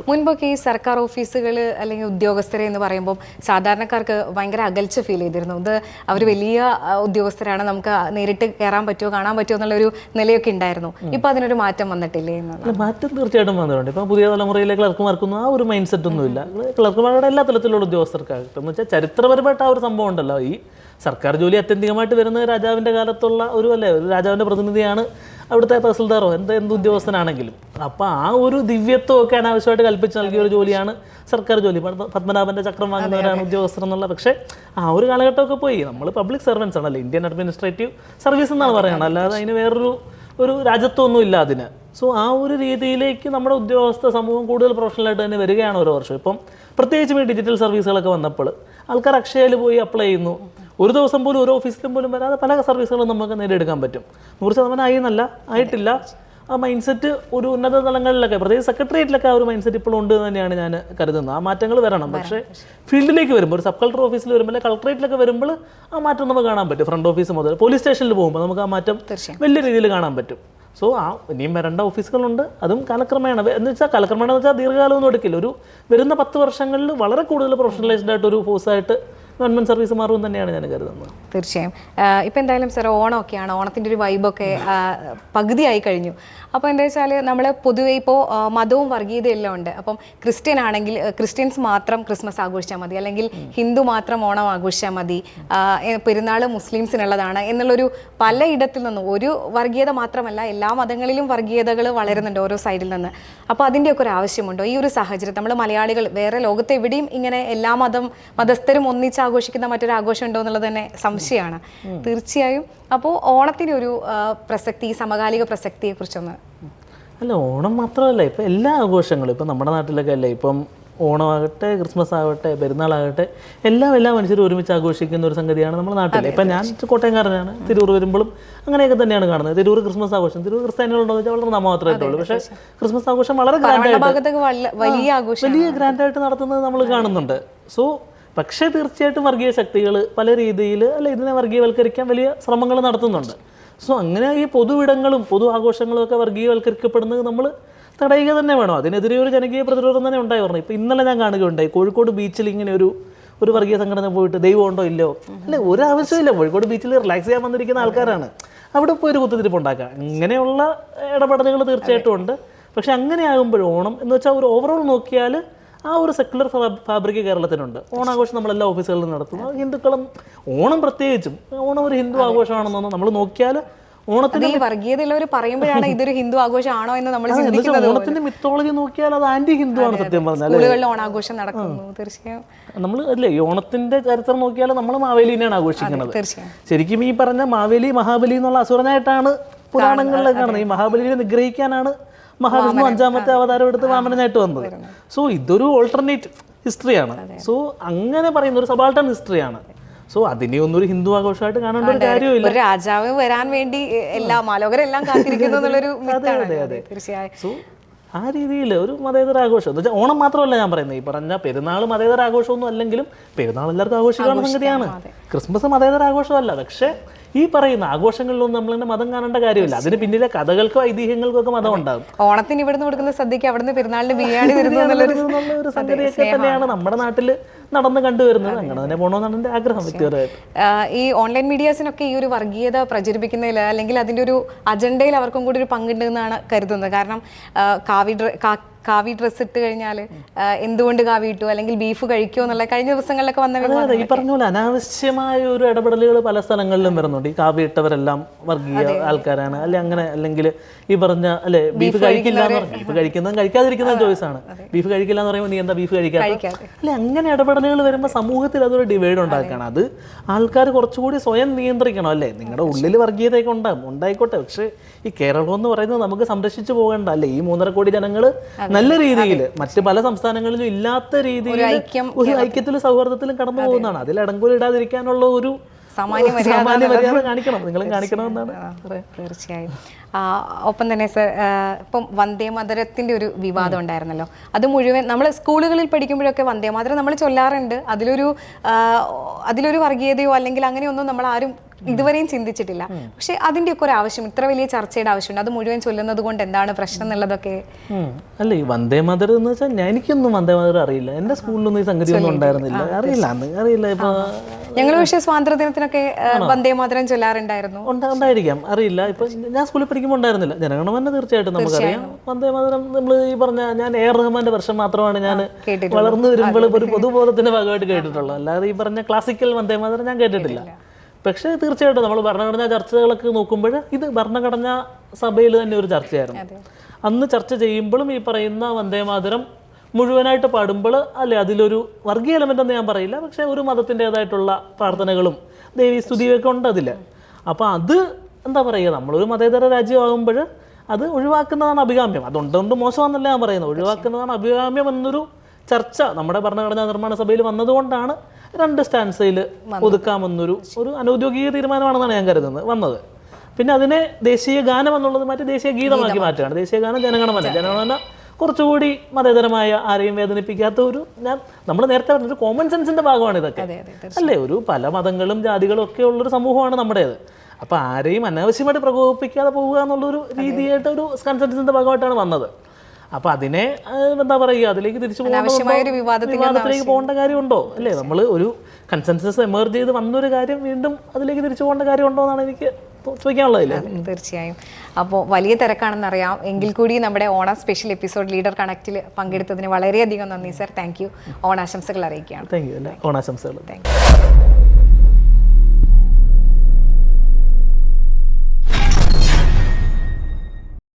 മുൻപൊക്കെ ഈ സർക്കാർ ഓഫീസുകൾ അല്ലെങ്കിൽ ഉദ്യോഗസ്ഥരെ എന്ന് പറയുമ്പോൾ സാധാരണക്കാർക്ക് ഭയങ്കര അകൽച്ച ഫീൽ ചെയ്തിരുന്നു. ഇത് അവർ വലിയ ഉദ്യോഗസ്ഥരാണ്, നമുക്ക് നേരിട്ട് കയറാൻ പറ്റുമോ കാണാൻ പറ്റുമോ എന്നുള്ളൊരു നിലയൊക്കെ ഉണ്ടായിരുന്നു. ഇപ്പം അതിനൊരു മാറ്റം വന്നിട്ടില്ലേ? മാറ്റം തീർച്ചയായിട്ടും വന്നിട്ടുണ്ട്. ഇപ്പം പുതിയ തലമുറയിലെ ക്ലർക്കുമാർക്കൊന്നും ആ ഒരു മൈൻഡ് സെറ്റ് ഒന്നുമില്ല. ക്ലർക്കുമാരുടെ എല്ലാ തലത്തിലുള്ള ഉദ്യോഗസ്ഥർക്കാകട്ടെ എന്ന് വെച്ചാൽ ചരിത്രപരമായിട്ട് ആ ഒരു സംഭവം ഉണ്ടല്ലോ. ഈ സർക്കാർ ജോലി അത്യന്തികമായിട്ട് വരുന്നത് രാജാവിൻ്റെ കാലത്തുള്ള ഒരു രാജാവിൻ്റെ പ്രതിനിധിയാണ് അവിടുത്തെ തഹസിൽദാറോ എന്ത് ഉദ്യോഗസ്ഥനാണെങ്കിലും. അപ്പോൾ ആ ഒരു ദിവ്യത്വമൊക്കെ അനാവശ്യമായിട്ട് കൽപ്പിച്ച് നൽകിയ ഒരു ജോലിയാണ് സർക്കാർ ജോലി. പത്മനാഭൻ്റെ ചക്രം വാങ്ങുന്നവരാണ് ഉദ്യോഗസ്ഥർ എന്നുള്ള. പക്ഷേ ആ ഒരു കാലഘട്ടമൊക്കെ പോയി. നമ്മൾ പബ്ലിക് സർവൻസ് ആണല്ലോ, ഇന്ത്യൻ അഡ്മിനിസ്ട്രേറ്റീവ് സർവീസ് എന്നാണ് പറയുന്നത്, അല്ലാതെ അതിന് വേറൊരു രാജ്യത്വമൊന്നും ഇല്ല അതിന്. സോ ആ ഒരു രീതിയിലേക്ക് നമ്മുടെ ഉദ്യോഗസ്ഥ സമൂഹം കൂടുതൽ പ്രൊഫഷണലായിട്ട് തന്നെ വരികയാണ് ഓരോ വർഷം. ഇപ്പം പ്രത്യേകിച്ചും ഈ ഡിജിറ്റൽ സർവീസുകളൊക്കെ വന്നപ്പോൾ ആൾക്കാർ അക്ഷയയിൽ പോയി അപ്ലൈ ചെയ്യുന്നു. ഒരു ദിവസം പോലും ഒരു ഓഫീസിലും പോലും വരാതെ പല സർവീസുകളും നമുക്ക് നേടിയെടുക്കാൻ പറ്റും. 100% ആയി എന്നല്ല, ആയിട്ടില്ല. ആ മൈൻഡ് സെറ്റ് ഒരു ഉന്നത തലങ്ങളിലൊക്കെ പ്രത്യേകിച്ച് സെക്രട്ടേറിയറ്റിലൊക്കെ ആ ഒരു മൈൻഡ് സെറ്റ് ഇപ്പോഴും ഉണ്ട് തന്നെയാണ് ഞാൻ കരുതുന്നത്. ആ മാറ്റങ്ങൾ വരണം. പക്ഷേ ഫീൽഡിലേക്ക് വരുമ്പോൾ ഒരു സബ് കളക്ടർ ഓഫീസിൽ വരുമ്പോൾ അല്ലെങ്കിൽ കളക്ടറേറ്റിലൊക്കെ വരുമ്പോൾ ആ മാറ്റം നമുക്ക് കാണാൻ പറ്റും. ഫ്രണ്ട് ഓഫീസ് മുതൽ പോലീസ് സ്റ്റേഷനിൽ പോകുമ്പോൾ നമുക്ക് ആ മാറ്റം വലിയ രീതിയിൽ കാണാൻ പറ്റും. സോ ഇനിയും വരേണ്ട ഓഫീസുകളുണ്ട്. അതും കാലക്രമേണ എന്ന് വെച്ചാൽ ദീർഘകാലമൊന്നും എടുക്കില്ല. വരുന്ന 10 വർഷങ്ങളിൽ വളരെ കൂടുതൽ പ്രൊഫഷണലൈസ്ഡ് ആയിട്ടൊരു ഫോഴ്സായിട്ട് ഗവൺമെൻറ് സർവീസ് മാറും തന്നെയാണ് ഞാൻ കരുതുന്നത്. തീർച്ചയായും. ഇപ്പം എന്തായാലും സാർ ഓണമൊക്കെയാണ്, ഓണത്തിൻ്റെ ഒരു വൈബൊക്കെ പകുതിയായി കഴിഞ്ഞു. അപ്പോൾ എന്താ വെച്ചാൽ നമ്മൾ പൊതുവെ ഇപ്പോൾ മതവും വർഗീയതയും എല്ലാം ഉണ്ട്. അപ്പം ക്രിസ്ത്യൻ ആണെങ്കിൽ ക്രിസ്ത്യൻസ് മാത്രം ക്രിസ്മസ് ആഘോഷിച്ചാൽ മതി, അല്ലെങ്കിൽ ഹിന്ദു മാത്രം ഓണം ആഘോഷിച്ചാൽ മതി, പെരുന്നാൾ മുസ്ലിംസിനുള്ളതാണ് എന്നുള്ളൊരു പലയിടത്തിൽ നിന്നും, ഒരു വർഗീയത മാത്രമല്ല എല്ലാ മതങ്ങളിലും വർഗീയതകൾ വളരുന്നുണ്ട് ഓരോ സൈഡിൽ നിന്ന്. അപ്പോൾ അതിൻ്റെയൊക്കെ ഒരു ആവശ്യമുണ്ടോ ഈ ഒരു സാഹചര്യത്തിൽ? നമ്മൾ മലയാളികൾ വേറെ ലോകത്ത് എവിടെയും ഇങ്ങനെ എല്ലാ മതസ്ഥരും ഒന്നിച്ച് ആഘോഷിക്കുന്ന മറ്റൊരു ആഘോഷം ഉണ്ടോ എന്നുള്ളത് തന്നെ സംശയമാണ്. തീർച്ചയായും. അപ്പോൾ ഓണത്തിൻ്റെ ഒരു പ്രസക്തി, സമകാലിക പ്രസക്തിയെ കുറിച്ചൊന്ന്. അല്ല, ഓണം മാത്രമല്ല, ഇപ്പം എല്ലാ ആഘോഷങ്ങളും ഇപ്പം നമ്മുടെ നാട്ടിലൊക്കെ അല്ലേ, ഇപ്പം ഓണമാകട്ടെ, ക്രിസ്മസ് ആകട്ടെ, പെരുന്നാളാകട്ടെ, എല്ലാ മനുഷ്യരും ഒരുമിച്ച് ആഘോഷിക്കുന്ന ഒരു സംഗതിയാണ് നമ്മുടെ നാട്ടിൽ. ഇപ്പം ഞാൻ കോട്ടയംകാരനാണ്. തിരൂർ വരുമ്പോഴും അങ്ങനെയൊക്കെ തന്നെയാണ് കാണുന്നത്. തിരൂർ ക്രിസ്മസ് ആഘോഷം, തിരൂർ ക്രിസ്ത്യാനികളുണ്ടോ എന്ന് വെച്ചാൽ വളരെ നാമമാത്രമേ ഉള്ളൂ. പക്ഷേ ക്രിസ്മസ് ആഘോഷം വളരെ വലിയ ഗ്രാൻഡായിട്ട് നടത്തുന്നത് നമ്മൾ കാണുന്നുണ്ട്. സോ പക്ഷേ തീർച്ചയായിട്ടും വർഗീയ ശക്തികൾ പല രീതിയിൽ ഇതിനെ വർഗീയവൽക്കരിക്കാൻ വലിയ ശ്രമങ്ങൾ നടത്തുന്നുണ്ട്. സോ അങ്ങനെ ഈ പൊതുവിടങ്ങളും പൊതു ആഘോഷങ്ങളും ഒക്കെ വർഗീയവൽക്കരിക്കപ്പെടുന്നത് നമ്മൾ തടയുക തന്നെ വേണം. അതിനെതിരെ ഒരു ജനകീയ പ്രതിരോധം തന്നെ ഉണ്ടായി പറഞ്ഞു. ഇപ്പോൾ ഇന്നലെ ഞാൻ കാണുകയുണ്ടായി, കോഴിക്കോട് ബീച്ചിൽ ഇങ്ങനെ ഒരു വർഗീയ സംഘടന പോയിട്ട് ദൈവം ഉണ്ടോ ഇല്ലയോ, അല്ലെ, ഒരു ആവശ്യമില്ല. കോഴിക്കോട് ബീച്ചിൽ റിലാക്സ് ചെയ്യാൻ വന്നിരിക്കുന്ന ആൾക്കാരാണ്, അവിടെ പോയി ഒരു കുത്തിത്തിരിപ്പ് ഉണ്ടാക്കുക. ഇങ്ങനെയുള്ള ഇടപെടലുകൾ തീർച്ചയായിട്ടും ഉണ്ട്. പക്ഷെ അങ്ങനെ ആകുമ്പോൾ ഓണം എന്ന് വെച്ചാൽ ഒരു ഓവറോൾ നോക്കിയാൽ ആ ഒരു സെക്കുലർ ഫാബ്രിക് കേരളത്തിനുണ്ട്. ഓണാഘോഷം നമ്മളെല്ലാ ഓഫീസുകളിലും നടത്തുന്നു. ഹിന്ദുക്കളും ഓണം പ്രത്യേകിച്ചും ഓണം ഒരു ഹിന്ദു ആഘോഷമാണെന്നൊന്നും നമ്മൾ നോക്കിയാൽ ഓണത്തിന്റെ വർഗീയതയുള്ളവർ പറയുമ്പോഴാണ് ഇതൊരു ഹിന്ദു ആഘോഷമാണോ എന്ന് നമ്മൾ ഓണത്തിന്റെ മിത്തോളജി നോക്കിയാൽ അത് ആന്റി ഹിന്ദു ആണ് സത്യം പറഞ്ഞാൽ. ഓണാഘോഷം നടക്കുന്നു. തീർച്ചയായും നമ്മൾ അല്ലേ ഈ ഓണത്തിന്റെ ചരിത്രം നോക്കിയാൽ നമ്മൾ മാവേലിനെയാണ് ആഘോഷിക്കുന്നത്. ശരിക്കും ഈ പറഞ്ഞ മാവേലി മഹാബലി എന്നുള്ള അസുരനായിട്ടാണ് പുരാണങ്ങളിൽ കാണുന്നത്. ഈ മഹാബലിയെ നിഗ്രഹിക്കാനാണ് മഹാവിഷ്ണു 5ാമത്തെ അവതാരം എടുത്ത് വാമനനായിട്ട് വന്നത്. സോ ഇതൊരു ഓൾട്ടർനേറ്റ് ഹിസ്റ്ററിയാണ്. സോ അങ്ങനെ പറയുന്ന ഒരു സബാൾട്ടൺ ഹിസ്റ്ററിയാണ്. സോ അതിനെ ഒന്നും ഒരു ഹിന്ദു ആഘോഷമായിട്ട് കാണേണ്ട ഒരു കാര്യമില്ല. രാജാവ് വരാൻ വേണ്ടി എല്ലാ മാലോകരെല്ലാം കാത്തിരിക്കുന്നു എന്നുള്ളൊരു തീർച്ചയായും. സോ ആ രീതിയിൽ ഒരു മതേതര ആഘോഷം എന്ന് വെച്ചാൽ ഓണം മാത്രമല്ല ഞാൻ പറയുന്നത്, ഈ പറഞ്ഞ പെരുന്നാൾ മതേതര ആഘോഷമൊന്നും അല്ലെങ്കിലും പെരുന്നാൾ എല്ലാവർക്കും ആഘോഷിക്കാവുന്ന സംഗതിയാണ്. ക്രിസ്മസ് മതേതര ആഘോഷമല്ല. പക്ഷേ ഈ പറയുന്ന ആഘോഷങ്ങളിലൊന്നും നമ്മളിങ്ങനെ മതം കാണേണ്ട കാര്യമില്ല. അതിന് പിന്നിലെ കഥകൾക്കോ ഐതിഹ്യങ്ങൾക്കോ ഒക്കെ മതം ഉണ്ടാകും. ഓണത്തിന് ഇവിടുന്ന് കൊടുക്കുന്ന സദ്യക്ക് അവിടുന്ന് പെരുന്നാളിന് ബിരിയാണി ഒരു സംഗതിയൊക്കെ തന്നെയാണ് നമ്മുടെ നാട്ടിൽ നടന്ന് കണ്ടുവരുന്നത്. അങ്ങനെ തന്നെ പോകണമെന്നാണ് എൻ്റെ ആഗ്രഹം വ്യക്തിപരമായിട്ട്. ഈ ഓൺലൈൻ മീഡിയാസിനൊക്കെ ഈ ഒരു വർഗീയത പ്രചരിപ്പിക്കുന്നതിൽ അല്ലെങ്കിൽ അതിൻ്റെ ഒരു അജണ്ടയിൽ അവർക്കും കൂടി ഒരു പങ്കുണ്ടെന്നാണ് കരുതുന്നത്. കാരണം കാവി ഡ്രസ്സ് ഇട്ട് കഴിഞ്ഞാൽ എന്തുകൊണ്ട് കാവി ഇട്ടു, അല്ലെങ്കിൽ ബീഫ് കഴിക്കുമോ എന്നുള്ള കഴിഞ്ഞ ദിവസങ്ങളിലൊക്കെ വന്ന ഈ പറഞ്ഞ പോലെ അനാവശ്യമായ ഒരു ഇടപെടലുകൾ പല സ്ഥലങ്ങളിലും വരുന്നുണ്ട്. ഈ കാവി ഇട്ടവരെല്ലാം വർഗീയ ആൾക്കാരാണ് അല്ലെ, അങ്ങനെ അല്ലെങ്കിൽ ഈ പറഞ്ഞ അല്ലെ ബീഫ് കഴിക്കില്ല എന്ന് പറഞ്ഞു. ബീഫ് കഴിക്കുന്നതും കഴിക്കാതിരിക്കുന്നതും ചോയ്സാണ്. ബീഫ് കഴിക്കില്ല എന്ന് പറയുമ്പോൾ നീ എന്താ ബീഫ് കഴിക്കാതെ അല്ലെ, അങ്ങനെ ഇടപെടലുകൾ വരുമ്പോൾ സമൂഹത്തിൽ അതൊരു ഡിവൈഡ് ഉണ്ടാക്കുകയാണ്. അത് ആൾക്കാർ കുറച്ചുകൂടി സ്വയം നിയന്ത്രിക്കണം. അല്ലേ, നിങ്ങളുടെ ഉള്ളിൽ വർഗീയതയൊക്കെ ഉണ്ടായിക്കോട്ടെ, പക്ഷേ ഈ കേരളം എന്ന് പറയുന്നത് നമുക്ക് സംരക്ഷിച്ചു പോകേണ്ട അല്ലേ. ഈ 3.5 കോടി ജനങ്ങൾ നല്ല രീതിയിൽ മറ്റ് പല സംസ്ഥാനങ്ങളിലും ഇല്ലാത്ത രീതിയിൽ ഒരു ഐക്യത്തിലും സൗഹാർദ്ദത്തിലും കടന്നു പോകുന്നതാണ്. അതിൽ അടങ്കൂലിടാതിരിക്കാനുള്ള ഒരു സാമാന്യ മര്യാദ കാണിക്കണം, നിങ്ങളും കാണിക്കണമെന്നാണ്. തീർച്ചയായും. ഒപ്പം തന്നെ സർ, ഇപ്പം വന്ദേമാതരത്തിൻ്റെ ഒരു വിവാദം ഉണ്ടായിരുന്നല്ലോ. അത് മുഴുവൻ നമ്മൾ സ്കൂളുകളിൽ പഠിക്കുമ്പോഴൊക്കെ വന്ദേമാതരം നമ്മൾ ചൊല്ലാറുണ്ട്. അതിലൊരു വർഗീയതയോ അല്ലെങ്കിൽ അങ്ങനെയൊന്നും നമ്മൾ ആരും ഇതുവരെയും ചിന്തിച്ചിട്ടില്ല. പക്ഷെ അതിൻ്റെയൊക്കെ ഒരു ആവശ്യം, ഇത്ര വലിയ ചർച്ചയുടെ ആവശ്യമുണ്ട്. അത് മുഴുവൻ ചൊല്ലുന്നത് കൊണ്ട് എന്താണ് പ്രശ്നം എന്നുള്ളതൊക്കെ. അല്ല, ഈ വന്ദേമാതരം എന്ന് വെച്ചാൽ എനിക്കൊന്നും വന്ദേമാതരം അറിയില്ല. എൻ്റെ സ്കൂളിലൊന്നും ഈ സംഗതി ഒന്നും ഉണ്ടായിരുന്നില്ല. അറിയില്ല. ഇപ്പൊ ഞങ്ങൾ പക്ഷേ സ്വാതന്ത്ര്യ ദിനത്തിനൊക്കെ വന്ദേമാതരം ചൊല്ലാറുണ്ടായിരുന്നു. ഉണ്ടായിരിക്കാം, അറിയില്ല. ഇപ്പൊ ഞാൻ സ്കൂളിൽ പഠിക്കുമ്പോൾ ഉണ്ടായിരുന്നില്ല. ജനഗണമന തീർച്ചയായിട്ടും നമുക്കറിയാം. വന്ദേമാതരം നമ്മൾ ഈ പറഞ്ഞ ഞാൻ റഹ്മാന്റെ വർഷം മാത്രമാണ് ഞാൻ വളർന്നു വരുമ്പോൾ ഒരു പൊതുബോധത്തിന്റെ ഭാഗമായിട്ട് കേട്ടിട്ടുള്ളത്. അല്ലാതെ ഈ പറഞ്ഞ ക്ലാസിക്കൽ വന്ദേമാതരം ഞാൻ കേട്ടിട്ടില്ല. പക്ഷേ തീർച്ചയായിട്ടും നമ്മൾ ഭരണഘടനാ ചർച്ചകളൊക്കെ നോക്കുമ്പോൾ ഇത് ഭരണഘടനാ സഭയിൽ തന്നെ ഒരു ചർച്ചയായിരുന്നു. അന്ന് ചർച്ച ചെയ്യുമ്പോഴും ഈ പറയുന്ന വന്ദേമാതരം മുഴുവനായിട്ട് പാടുമ്പോൾ അല്ലെ അതിലൊരു വർഗീയ എലമെന്റ് എന്ന് ഞാൻ പറയില്ല, പക്ഷേ ഒരു മതത്തിൻ്റെതായിട്ടുള്ള പ്രാർത്ഥനകളും ദേവീസ്തുതിയൊക്കെ ഉണ്ട് അതിൽ. അപ്പോൾ അത് എന്താ പറയുക, നമ്മളൊരു മതേതര രാജ്യമാകുമ്പോൾ അത് ഒഴിവാക്കുന്നതാണ് അഭികാമ്യം. അതുകൊണ്ട് മോശമാണെന്നല്ല ഞാൻ പറയുന്നത്, ഒഴിവാക്കുന്നതാണ് അഭികാമ്യം എന്നൊരു ചർച്ച നമ്മുടെ ഭരണഘടനാ നിർമ്മാണ സഭയിൽ വന്നതുകൊണ്ടാണ് 2 സ്റ്റാൻസയിൽ ഒതുക്കാമെന്നൊരു അനൗദ്യോഗിക തീരുമാനമാണെന്നാണ് ഞാൻ കരുതുന്നത് വന്നത്. പിന്നെ അതിനെ ദേശീയ ഗാനം എന്നുള്ളത് മാറ്റി ദേശീയ ഗീതമാക്കി മാറ്റുകയാണ്. ദേശീയ ഗാനം ജനഗണമന കുറച്ചുകൂടി മതേതരമായ, ആരെയും വേദനിപ്പിക്കാത്ത നമ്മൾ നേരത്തെ പറഞ്ഞൊരു കോമൺ സെൻസിന്റെ ഭാഗമാണ് ഇതൊക്കെ അല്ലേ. പല മതങ്ങളും ജാതികളും ഒക്കെ ഉള്ളൊരു സമൂഹമാണ് നമ്മുടേത്. അപ്പോൾ ആരെയും അനാവശ്യമായിട്ട് പ്രകോപിപ്പിക്കാതെ പോവുക എന്നുള്ളൊരു രീതിയായിട്ട് ഒരു കൺസെൻസസിന്റെ ഭാഗമായിട്ടാണ് വന്നത്. അപ്പോൾ അതിനെ എന്താ പറയുക, അതിലേക്ക് തിരിച്ചു അനാവശ്യമായൊരു വിവാദത്തിലേക്ക് പോകേണ്ട കാര്യമുണ്ടോ? അല്ലേ, നമ്മൾ ഒരു കൺസെൻസസ് എമർജ് ചെയ്ത് വന്നൊരു കാര്യം വീണ്ടും അതിലേക്ക് തിരിച്ചു പോകേണ്ട കാര്യമുണ്ടോ എന്നാണ് എനിക്ക് ചോദിക്കാനുള്ളതില്ല. തീർച്ചയായും. അപ്പോൾ വലിയ തിരക്കാണെന്നറിയാം, എങ്കിൽ കൂടി നമ്മുടെ ഓണം സ്പെഷ്യൽ എപ്പിസോഡ് ലീഡർ കണക്റ്റിൽ പങ്കെടുത്തതിന് വളരെയധികം നന്ദി സർ. Thank you. ഓണാശംസകൾ അറിയിക്കുകയാണ്. Thank you. ഓണാശംസകൾ. Thank U.